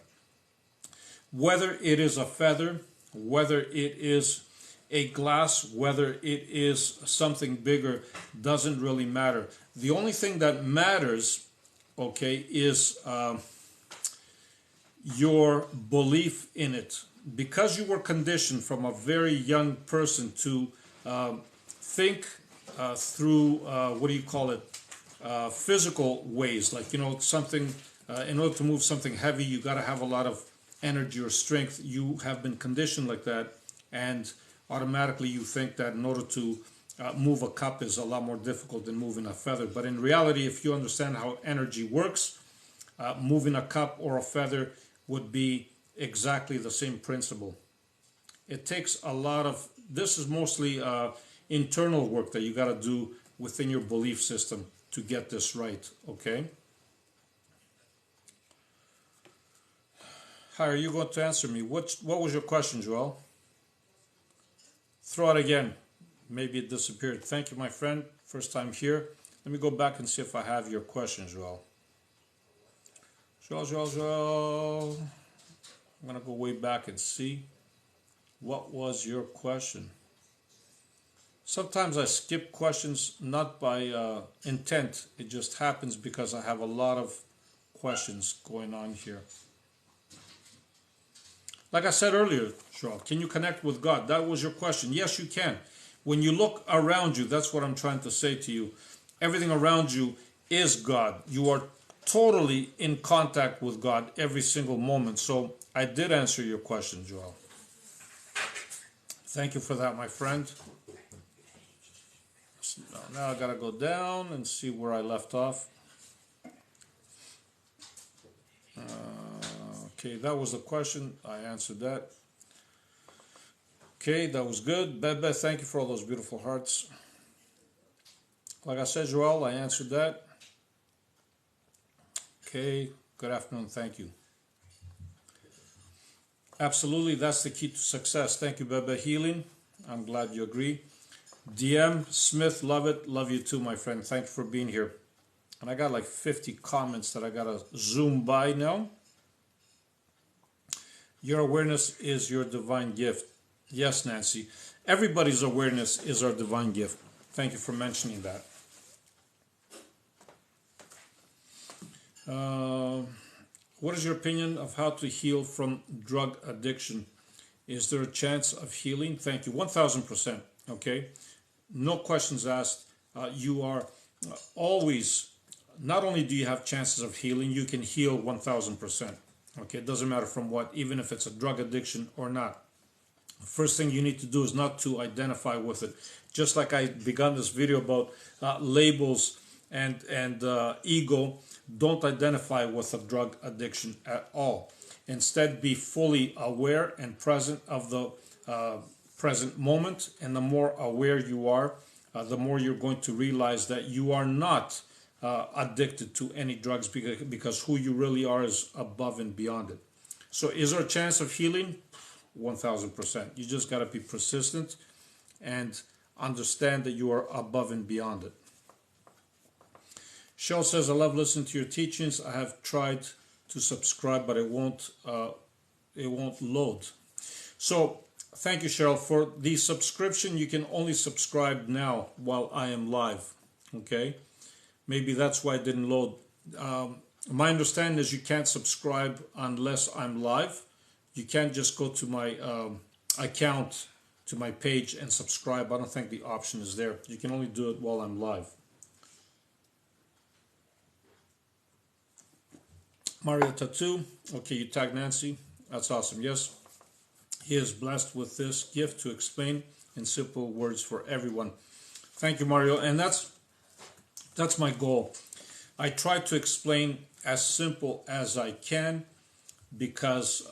Whether it is a feather, whether it is a glass, whether it is something bigger, doesn't really matter. The only thing that matters, okay, is your belief in it. Because you were conditioned from a very young person to think through, what do you call it, physical ways. Like, you know, something, in order to move something heavy, you got to have a lot of energy or strength. You have been conditioned like that, and automatically you think that in order to move a cup is a lot more difficult than moving a feather. But in reality, if you understand how energy works, moving a cup or a feather would be exactly the same principle. It takes a lot of, this is mostly internal work that you got to do within your belief system to get this right, okay? Hi, are you going to answer me? What was your question, Joel? Throw it again. Maybe it disappeared. Thank you, my friend. First time here. Let me go back and see if I have your question, Joel. Joel. I'm going to go way back and see. What was your question? Sometimes I skip questions, not by intent. It just happens because I have a lot of questions going on here. Like I said earlier, Joel, can you connect with God? That was your question. Yes, you can. When you look around you, that's what I'm trying to say to you. Everything around you is God. You are totally in contact with God every single moment. So I did answer your question, Joel. Thank you for that, my friend. So now I gotta go down and see where I left off. Okay, that was the question. I answered that. Okay, that was good. Bebe, thank you for all those beautiful hearts. Like I said, Joel, I answered that. Okay, good afternoon. Thank you. Absolutely, that's the key to success. Thank you, Bebe Healing. I'm glad you agree. DM Smith, love it. Love you too, my friend. Thank you for being here. And I got like 50 comments that I gotta zoom by now. Your awareness is your divine gift. Yes, Nancy. Everybody's awareness is our divine gift. Thank you for mentioning that. What is your opinion of how to heal from drug addiction? Is there a chance of healing? Thank you. 1000%. Okay. No questions asked. You are always, not only do you have chances of healing, you can heal 1000%. Okay. It doesn't matter from what, even if it's a drug addiction or not. First thing you need to do is not to identify with it. Just like I began this video about labels and ego, don't identify with a drug addiction at all. Instead, be fully aware and present of the present moment. And the more aware you are, the more you're going to realize that you are not addicted to any drugs, because who you really are is above and beyond it. So is there a chance of healing? 1000%. You just got to be persistent and understand that you are above and beyond it. Shell says, I love listening to your teachings. I have tried to subscribe, but it won't load. So Thank you, Cheryl. For the subscription, you can only subscribe now while I am live. Okay? Maybe that's why it didn't load. My understanding is you can't subscribe unless I'm live. You can't just go to my account, to my page and subscribe. I don't think the option is there. You can only do it while I'm live. Mario Tattoo. Okay, you tag Nancy. That's awesome. Yes. He is blessed with this gift to explain in simple words for everyone. Thank you, Mario. And that's my goal. I try to explain as simple as I can because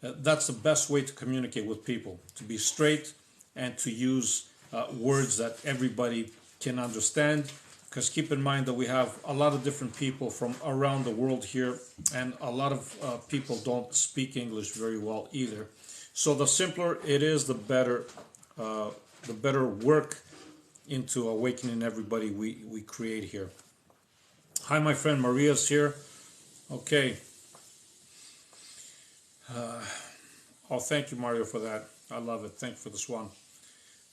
that's the best way to communicate with people, to be straight and to use words that everybody can understand. Because keep in mind that we have a lot of different people from around the world here, and a lot of people don't speak English very well either. So the simpler it is, the better work into awakening everybody we create here. Hi, my friend Maria's here. Okay. Oh, thank you, Mario, for that. I love it. Thank you for this one.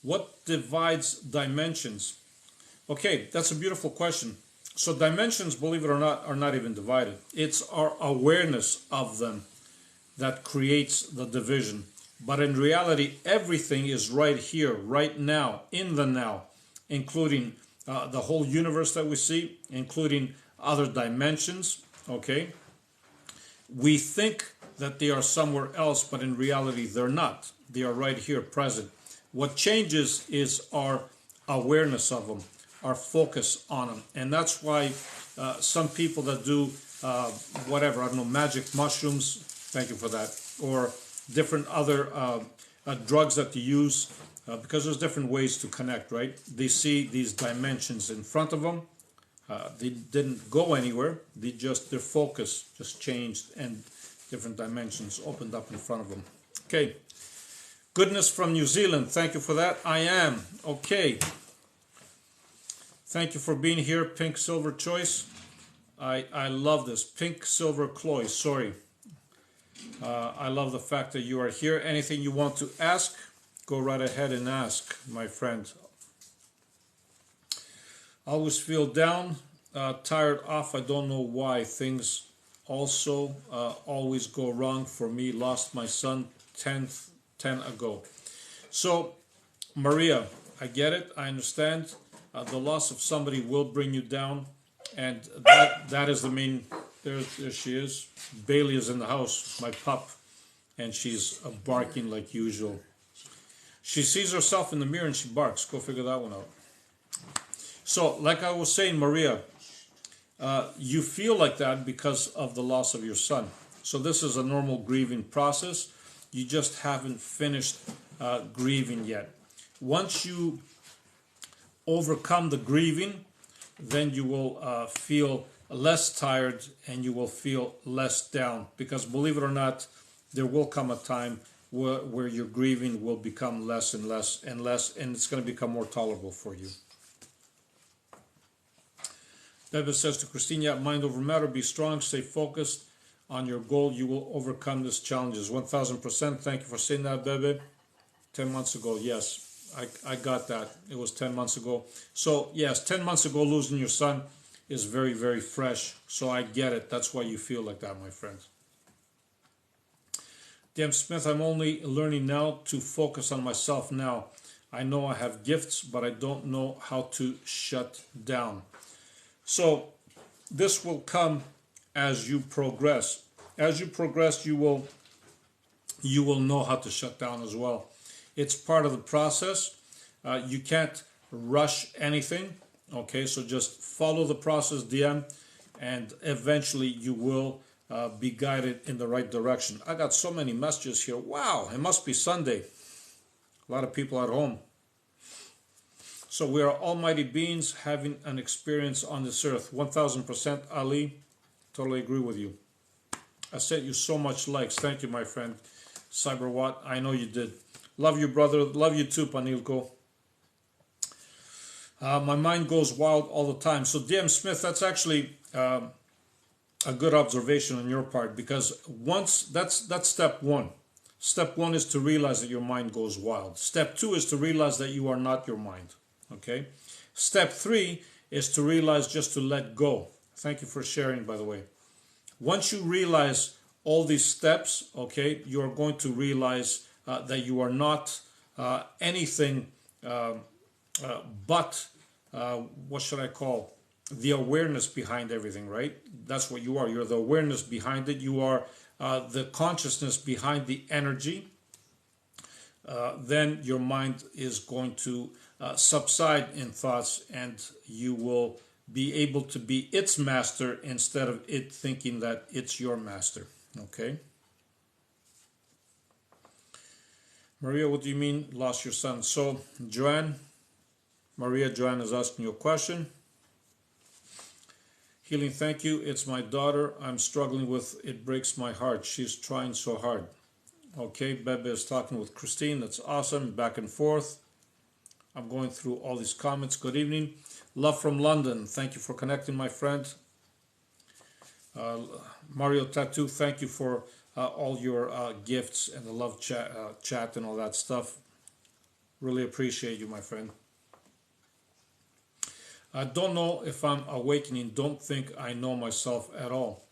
What divides dimensions? Okay, that's a beautiful question. So dimensions, believe it or not, are not even divided. It's our awareness of them that creates the division. But in reality, everything is right here, right now, in the now, including the whole universe that we see, including other dimensions, okay? We think that they are somewhere else, but in reality, they're not. They are right here, present. What changes is our awareness of them, our focus on them. And that's why some people that do whatever, I don't know, magic mushrooms, thank you for that, or different other drugs that you use, because there's different ways to connect, right? They see these dimensions in front of them. They didn't go anywhere. Their focus just changed and different dimensions opened up in front of them. Okay. Goodness from New Zealand. Thank you for that. I am. Okay. Thank you for being here. Pink Silver Choice. I love this. Pink Silver Chloe. Sorry. I love the fact that you are here. Anything you want to ask, go right ahead and ask, my friend. Always feel down, tired off. I don't know why. Things also always go wrong for me. Lost my son 10 ago. So, Maria, I get it. I understand. The loss of somebody will bring you down. And that is the main... There she is. Bailey is in the house, my pup. And she's barking like usual. She sees herself in the mirror and she barks. Go figure that one out. So, like I was saying, Maria, you feel like that because of the loss of your son. So this is a normal grieving process. You just haven't finished grieving yet. Once you overcome the grieving, then you will feel less tired and you will feel less down. Because believe it or not, there will come a time where your grieving will become less and less and less, and it's going to become more tolerable for you. Bebe says to Christina, mind over matter, be strong, stay focused on your goal. You will overcome these challenges. 1000%. Thank you for saying that, Bebe. 10 months ago, yes. I got that. It was 10 months ago. So, yes, 10 months ago, losing your son is very, very fresh. So I get it. That's why you feel like that, my friend. DM Smith, I'm only learning now to focus on myself now. I know I have gifts, but I don't know how to shut down. So this will come as you progress. As you progress, you will know how to shut down as well. It's part of the process. You can't rush anything. Okay, so just follow the process, DM, and eventually you will be guided in the right direction. I got so many messages here. Wow, it must be Sunday. A lot of people at home. So we are almighty beings having an experience on this earth. 1000%, Ali. Totally agree with you. I sent you so much likes. Thank you, my friend. Cyberwatt, I know you did. Love you, brother. Love you too, Panilko. My mind goes wild all the time. So, DM Smith, that's actually a good observation on your part, because once that's step one. Step one is to realize that your mind goes wild. Step two is to realize that you are not your mind. Okay? Step three is to realize just to let go. Thank you for sharing, by the way. Once you realize all these steps, okay, you are going to realize that you are not anything but, what should I call, the awareness behind everything, right? That's what you are. You're the awareness behind it. You are the consciousness behind the energy. Then your mind is going to subside in thoughts, and you will be able to be its master instead of it thinking that it's your master. Okay? Maria, what do you mean lost your son? So, Joanne is asking you a question. Healing, thank you. It's my daughter. I'm struggling with it. Breaks my heart. She's trying so hard. Okay, Bebe is talking with Christine. That's awesome. Back and forth. I'm going through all these comments. Good evening. Love from London. Thank you for connecting, my friend. Mario Tattoo, thank you for all your gifts and the love chat and all that stuff. Really appreciate you, my friend. I don't know if I'm awakening. Don't think I know myself at all.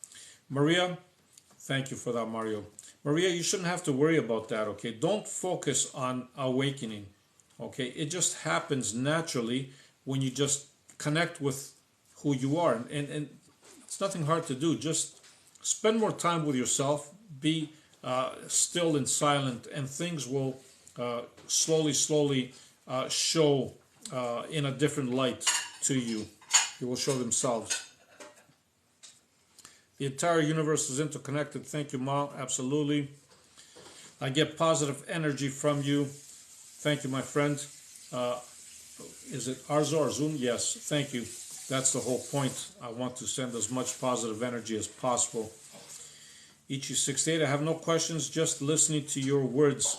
Maria, thank you for that, Mario. Maria, you shouldn't have to worry about that, okay? Don't focus on awakening, okay? It just happens naturally when you just connect with who you are. And it's nothing hard to do. Just spend more time with yourself. Be still and silent, and things will slowly show in a different light to you. They will show themselves. The entire universe is interconnected. Thank you, Ma. Absolutely. I get positive energy from you. Thank you, my friend. Is it Arzo or Zoom? Yes, thank you. That's the whole point. I want to send as much positive energy as possible. Ichi68, I have no questions. Just listening to your words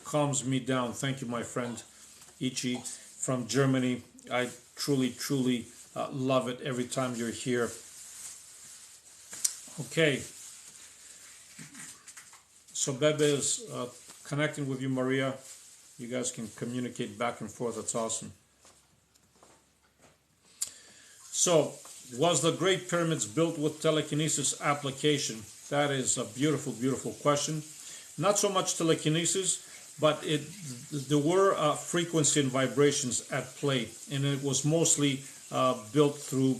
calms me down. Thank you, my friend. Ichi from Germany. I truly love it every time you're here. Okay. So Bebe is connecting with you, Maria. You guys can communicate back and forth. That's awesome. So, was the Great Pyramids built with telekinesis application? That is a beautiful question. Not so much telekinesis, but there were frequency and vibrations at play, and it was mostly built through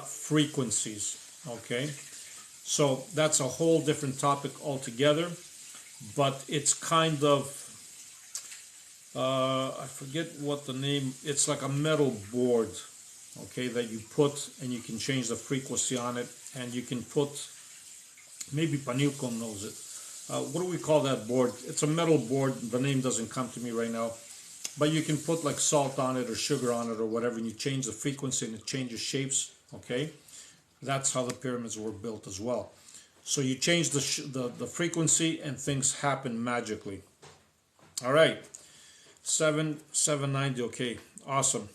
frequencies. Okay, so that's a whole different topic altogether. But it's kind of I forget what the name. It's like a metal board, okay, that you put, and you can change the frequency on it, and you can put. Maybe Panilco knows it. What do we call that board? It's a metal board. The name doesn't come to me right now. But you can put like salt on it or sugar on it or whatever, and you change the frequency and it changes shapes, okay? That's how the pyramids were built as well. So you change the frequency and things happen magically. All right. 790, okay. Awesome.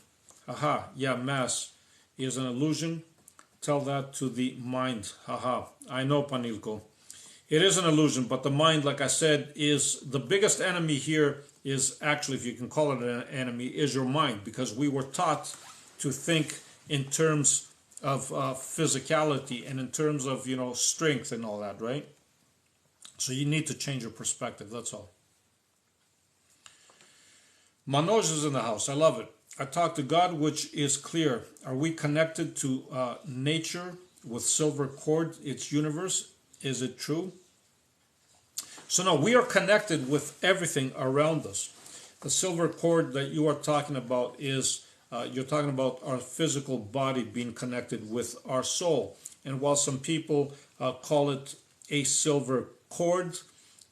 Haha, yeah, mass is an illusion. Tell that to the mind. Haha, I know, Panilco. It is an illusion, but the mind, like I said, is the biggest enemy here. Is actually, if you can call it an enemy, is your mind, because we were taught to think in terms of physicality and in terms of, you know, strength and all that, right? So you need to change your perspective, that's all. Manoj is in the house. I love it. I talk to God, which is clear. Are we connected to nature with silver cord, its universe? Is it true? So no, we are connected with everything around us. The silver cord that you are talking about is, you're talking about our physical body being connected with our soul. And while some people call it a silver cord,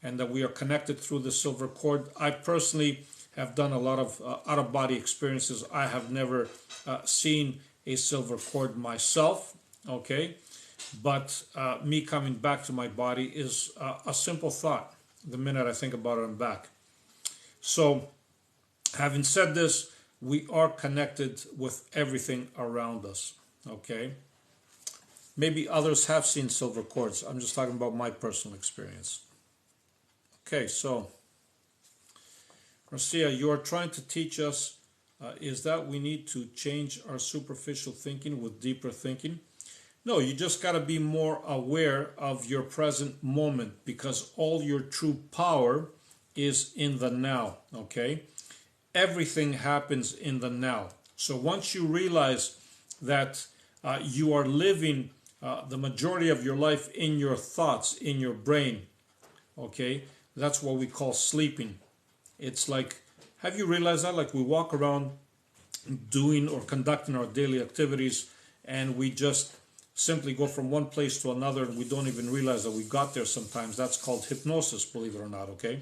and that we are connected through the silver cord, I personally have done a lot of out-of-body experiences. I have never seen a silver cord myself, okay? But me coming back to my body is a simple thought. The minute I think about it, I'm back. So, having said this, we are connected with everything around us, okay? Maybe others have seen silver cords. I'm just talking about my personal experience, Okay, so Marcia, you are trying to teach us is that we need to change our superficial thinking with deeper thinking. No, you just got to be more aware of your present moment because all your true power is in the now, okay? Everything happens in the now. So once you realize that you are living the majority of your life in your thoughts, in your brain, okay, that's what we call sleeping. It's like, have you realized that? Like we walk around doing or conducting our daily activities and we just simply go from one place to another and we don't even realize that we got there sometimes. That's called hypnosis, believe it or not, okay?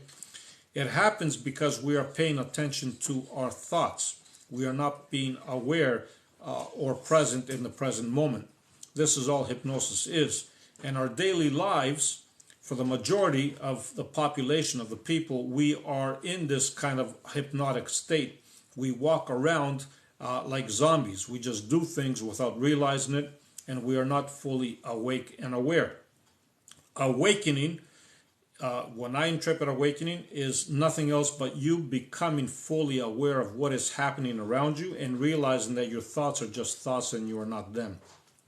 It happens because we are paying attention to our thoughts. We are not being aware or present in the present moment. This is all hypnosis is. And our daily lives, for the majority of the population of the people, we are in this kind of hypnotic state. We walk around like zombies. We just do things without realizing it, and we are not fully awake and aware. Awakening, when I interpret awakening, is nothing else but you becoming fully aware of what is happening around you and realizing that your thoughts are just thoughts and you are not them.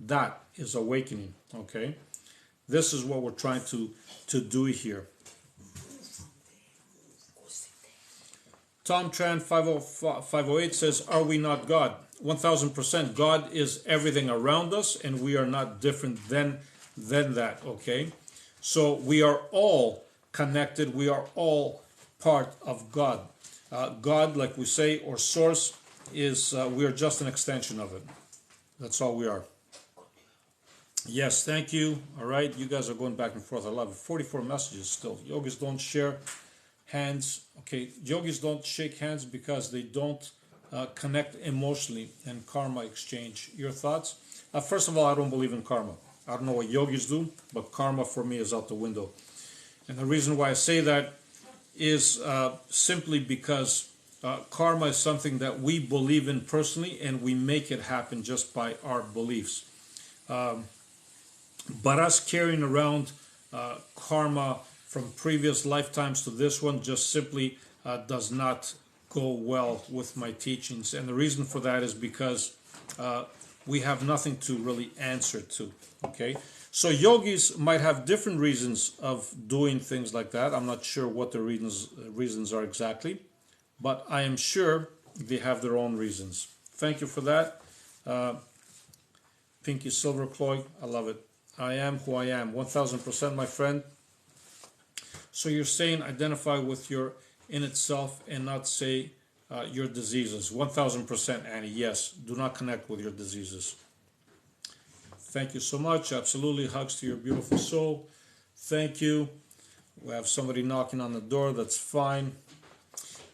That is awakening, okay? This is what we're trying to do here. Tom Tran 508 says, are we not God? 1000%. God is everything around us and we are not different than that, okay? So we are all connected. We are all part of God. God, like we say, or source, is we are just an extension of it. That's all we are. Yes, thank you. All right, you guys are going back and forth. I love it. 44 messages still. Yogis don't share hands. Okay, yogis don't shake hands because they don't connect emotionally and karma exchange. Your thoughts? First of all, I don't believe in karma. I don't know what yogis do, but karma for me is out the window. And the reason why I say that is simply because karma is something that we believe in personally and we make it happen just by our beliefs. But us carrying around karma from previous lifetimes to this one just simply does not go well with my teachings. And the reason for that is because we have nothing to really answer to. Okay, so yogis might have different reasons of doing things like that. I'm not sure what the reasons are exactly, but I am sure they have their own reasons. Thank you for that. Pinky Silver Cloy, I love it. I am who I am, 1000%, my friend. So you're saying identify with your in itself and not say your diseases. 1000%, Annie. Yes, do not connect with your diseases. Thank you so much. Absolutely. Hugs to your beautiful soul. Thank you. We have somebody knocking on the door. That's fine.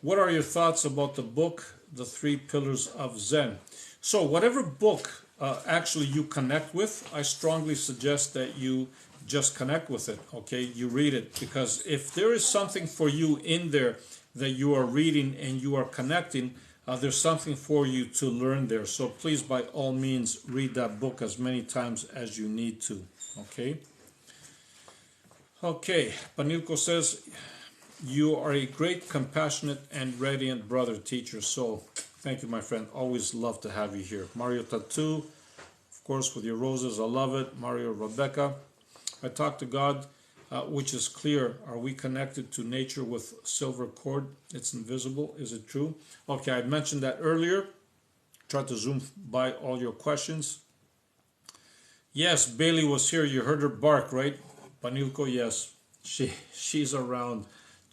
What are your thoughts about the book, The 3 Pillars of Zen? So whatever book actually you connect with, I strongly suggest that you just connect with it, okay? You read it, because if there is something for you in there that you are reading and you are connecting, there's something for you to learn there. So please, by all means, read that book as many times as you need to, okay? Okay, Panilko says, you are a great, compassionate, and radiant brother, teacher. So thank you, my friend. Always love to have you here. Mario Tattoo, of course, with your roses. I love it. Mario Rebecca. I talk to God, which is clear. Are we connected to nature with silver cord? It's invisible. Is it true? Okay, I mentioned that earlier. Try to zoom by all your questions. Yes, Bailey was here. You heard her bark, right? Panilko, yes. She's around,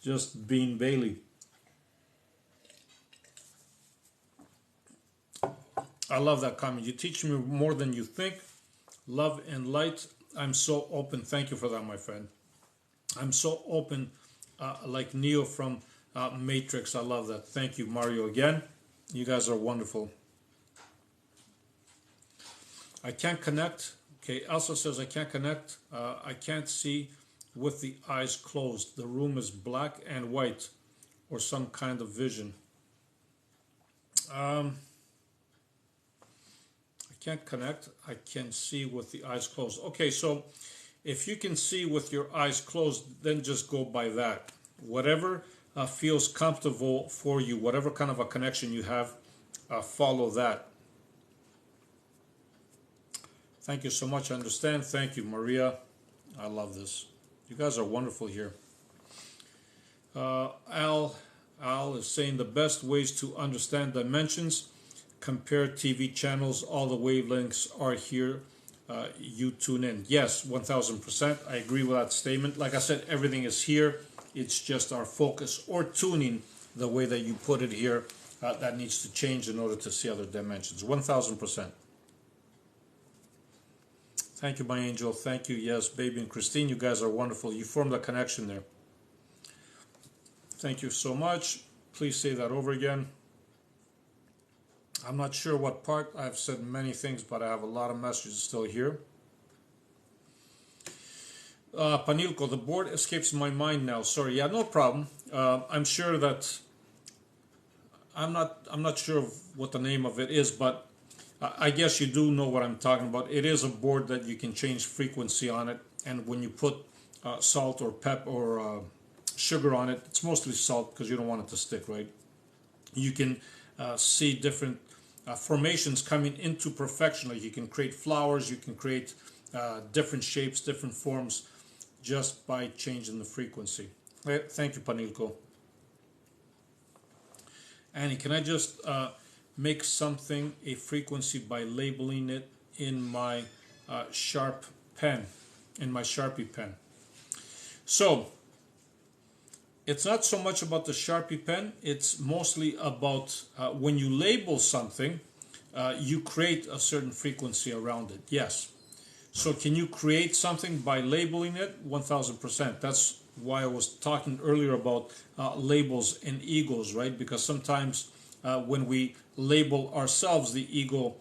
just being Bailey. I love that comment. You teach me more than you think. Love and light. I'm so open. Thank you for that, my friend. I'm so open, like Neo from Matrix. I love that. Thank you, Mario, again. You guys are wonderful. I can't connect. Okay, Elsa says I can't connect. I can't see with the eyes closed. The room is black and white, or some kind of vision. I can't connect. I can see with the eyes closed. Okay, so if you can see with your eyes closed, then just go by that. whatever feels comfortable for you, whatever kind of a connection you have, follow that. Thank you so much. I understand. Thank you, Maria. I love this. You guys are wonderful here. Al is saying the best ways to understand dimensions, compare TV channels, all the wavelengths are here. You tune in. Yes, 1000%. I agree with that statement. Like I said, everything is here. It's just our focus or tuning, the way that you put it here, that needs to change in order to see other dimensions. 1000%. Thank you, my angel. Thank you. Yes, baby and Christine, you guys are wonderful. You formed a connection there. Thank you so much. Please say that over again. I'm not sure what part. I've said many things, but I have a lot of messages still here. Panilko, the board escapes my mind now. Sorry. Yeah, no problem. I'm sure that I'm not sure of what the name of it is, but I guess you do know what I'm talking about. It is a board that you can change frequency on it, and when you put salt or pep or sugar on it, it's mostly salt because you don't want it to stick, right? You can see different formations coming into perfection. Like you can create flowers, you can create different shapes, different forms, just by changing the frequency. Thank you, Panilko. Annie, can I just make something a frequency by labeling it in my sharp pen, in my Sharpie pen? So it's not so much about the Sharpie pen, it's mostly about when you label something, you create a certain frequency around it. Yes. So can you create something by labeling it? 1000%. That's why I was talking earlier about labels and egos, right? Because sometimes when we label ourselves, the ego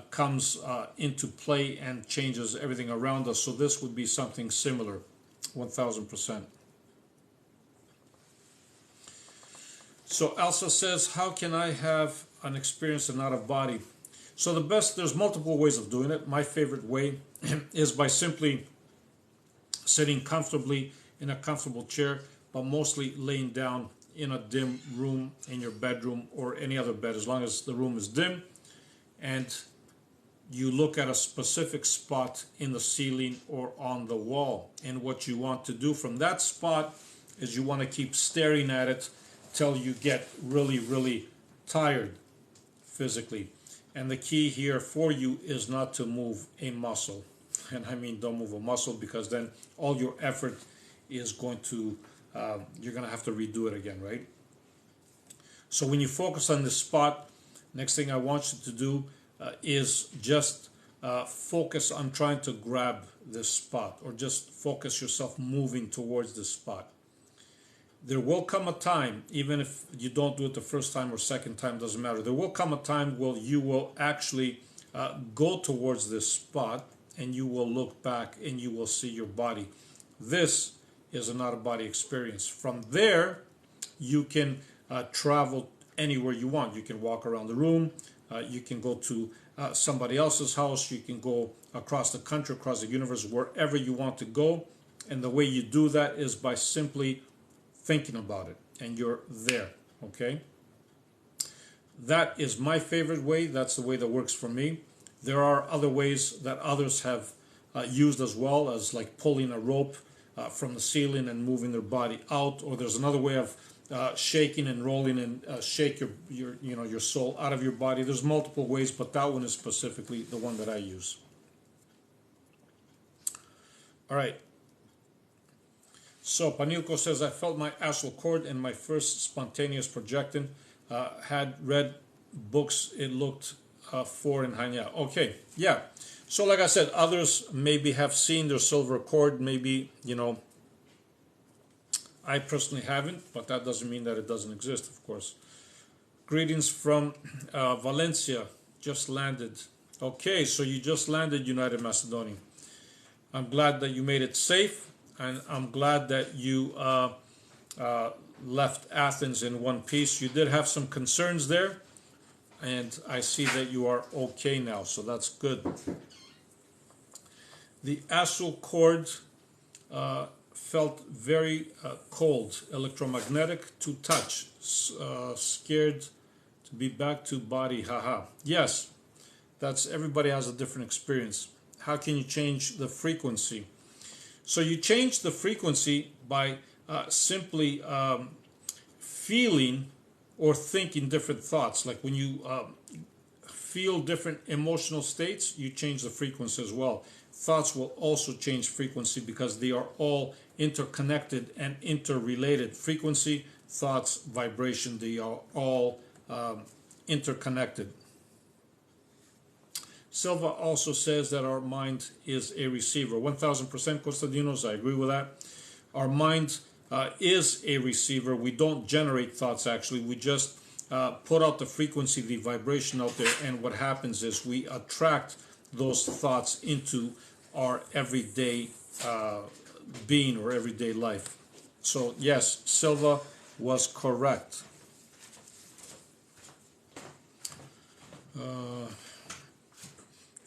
comes into play and changes everything around us. So this would be something similar, 1000%. So Elsa says, how can I have an experience and not of body? So there's multiple ways of doing it. My favorite way is by simply sitting comfortably in a comfortable chair, but mostly laying down in a dim room in your bedroom or any other bed, as long as the room is dim, and you look at a specific spot in the ceiling or on the wall. And what you want to do from that spot is you want to keep staring at it till you get really, really tired physically. And the key here for you is not to move a muscle. And I mean, don't move a muscle, because then all your effort is going to, you're going to have to redo it again, right? So when you focus on this spot, next thing I want you to do is just focus on trying to grab this spot, or just focus yourself moving towards this spot. There will come a time, even if you don't do it the first time or second time, doesn't matter. There will come a time where you will actually go towards this spot, and you will look back and you will see your body. This is an out-of-body experience. From there, you can travel anywhere you want. You can walk around the room. You can go to somebody else's house. You can go across the country, across the universe, wherever you want to go. And the way you do that is by simply thinking about it, and you're there, okay? That is my favorite way. That's the way that works for me. There are other ways that others have used as well, as like pulling a rope from the ceiling and moving their body out. Or there's another way of shaking and rolling and shake your soul out of your body. There's multiple ways, but that one is specifically the one that I use. All right. So Panilko says, I felt my astral cord and my first spontaneous projecting. Had read books it looked for in Hanya. Okay, yeah. So like I said, others maybe have seen their silver cord. Maybe, I personally haven't, but that doesn't mean that it doesn't exist, of course. Greetings from Valencia. Just landed. Okay, so you just landed, United Macedonia. I'm glad that you made it safe. And I'm glad that you left Athens in one piece. You did have some concerns there, and I see that you are okay now, so that's good. The astral cord felt very cold, electromagnetic to touch, scared to be back to body, haha. Yes, that's everybody has a different experience. How can you change the frequency? So you change the frequency by simply feeling or thinking different thoughts. Like when you feel different emotional states, you change the frequency as well. Thoughts will also change frequency because they are all interconnected and interrelated. Frequency, thoughts, vibration, they are all interconnected. Silva also says that our mind is a receiver. 1000% Constantinos, I agree with that. Our mind is a receiver. We don't generate thoughts, actually. We just put out the frequency, the vibration out there, and what happens is we attract those thoughts into our everyday being or everyday life. So yes, Silva was correct.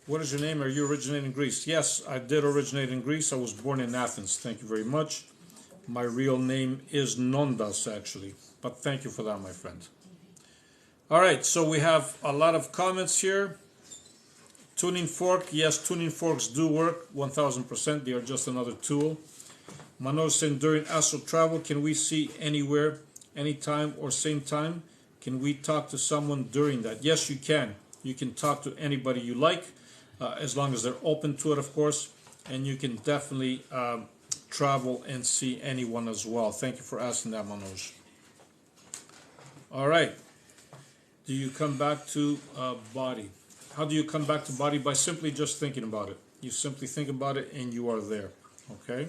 What is your name? Are you originating in Greece? Yes, I did originate in Greece. I was born in Athens. Thank you very much. My real name is Nondas, actually. But thank you for that, my friend. All right, so we have a lot of comments here. Tuning fork. Yes, tuning forks do work 1000%. They are just another tool. Manoj saying, during astral travel, can we see anywhere, anytime, or same time? Can we talk to someone during that? Yes, you can. You can talk to anybody you like, as long as they're open to it, of course. And you can definitely travel and see anyone as well. Thank you for asking that, Manoj. All right. Do you come back to body? How do you come back to body? By simply just thinking about it. You simply think about it and you are there. Okay?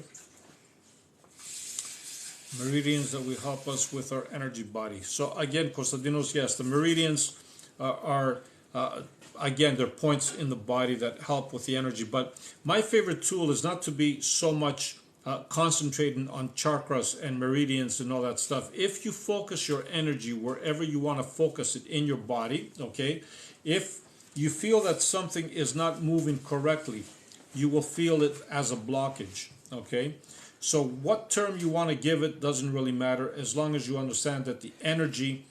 Meridians that will help us with our energy body. So again, Constantinos, yes, the meridians are again, they're points in the body that help with the energy. But my favorite tool is not to be so much concentrating on chakras and meridians and all that stuff. If you focus your energy wherever you want to focus it in your body, okay, if you feel that something is not moving correctly, you will feel it as a blockage, okay? So what term you want to give it doesn't really matter, as long as you understand that the energy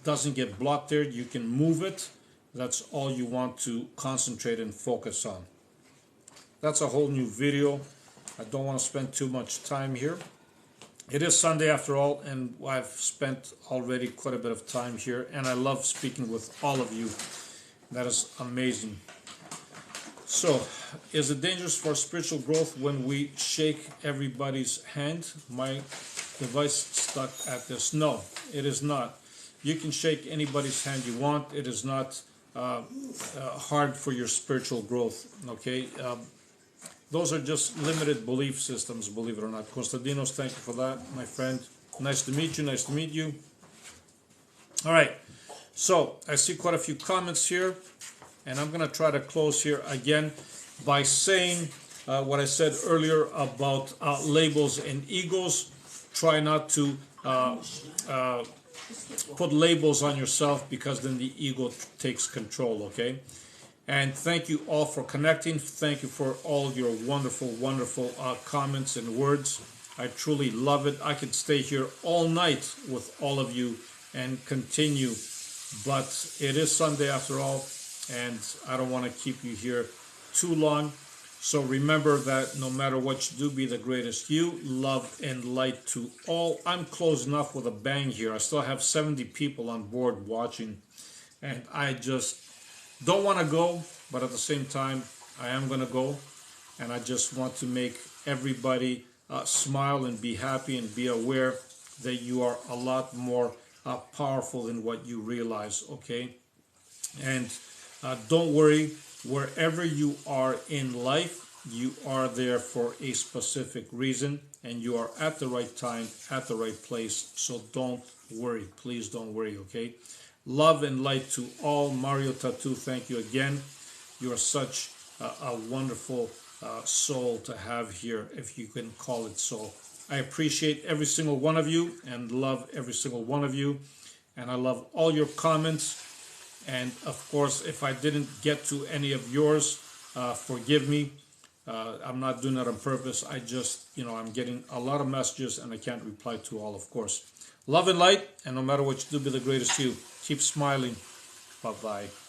doesn't get blocked there. You can move it. That's all you want to concentrate and focus on. That's a whole new video. I don't want to spend too much time here. It is Sunday after all, and I've spent already quite a bit of time here, and I love speaking with all of you. That is amazing. So, is it dangerous for spiritual growth when we shake everybody's hand? My device stuck at this. No, it is not. You can shake anybody's hand you want. It is not hard for your spiritual growth, okay? Those are just limited belief systems, believe it or not. Konstantinos, thank you for that, my friend. Nice to meet you, nice to meet you. All right, so I see quite a few comments here, and I'm going to try to close here again by saying what I said earlier about labels and egos. Try not to put labels on yourself, because then the ego takes control, okay? And thank you all for connecting. Thank you for all your wonderful, wonderful comments and words. I truly love it. I could stay here all night with all of you and continue, but it is Sunday after all, and I don't want to keep you here too long. So remember that no matter what you do, be the greatest you. Love and light to all. I'm closing off with a bang here. I still have 70 people on board watching, and I just don't want to go, but at the same time, I am going to go, and I just want to make everybody smile and be happy and be aware that you are a lot more powerful than what you realize, okay? And don't worry, wherever you are in life, you are there for a specific reason, and you are at the right time, at the right place, so don't worry. Please don't worry, okay? Love and light to all. Mario Tattoo, thank you again. You are such a wonderful soul to have here, if you can call it so. I appreciate every single one of you and love every single one of you. And I love all your comments. And of course, if I didn't get to any of yours, forgive me. I'm not doing that on purpose. I just, I'm getting a lot of messages and I can't reply to all, of course. Love and light, and no matter what you do, be the greatest you. Keep smiling. Bye-bye.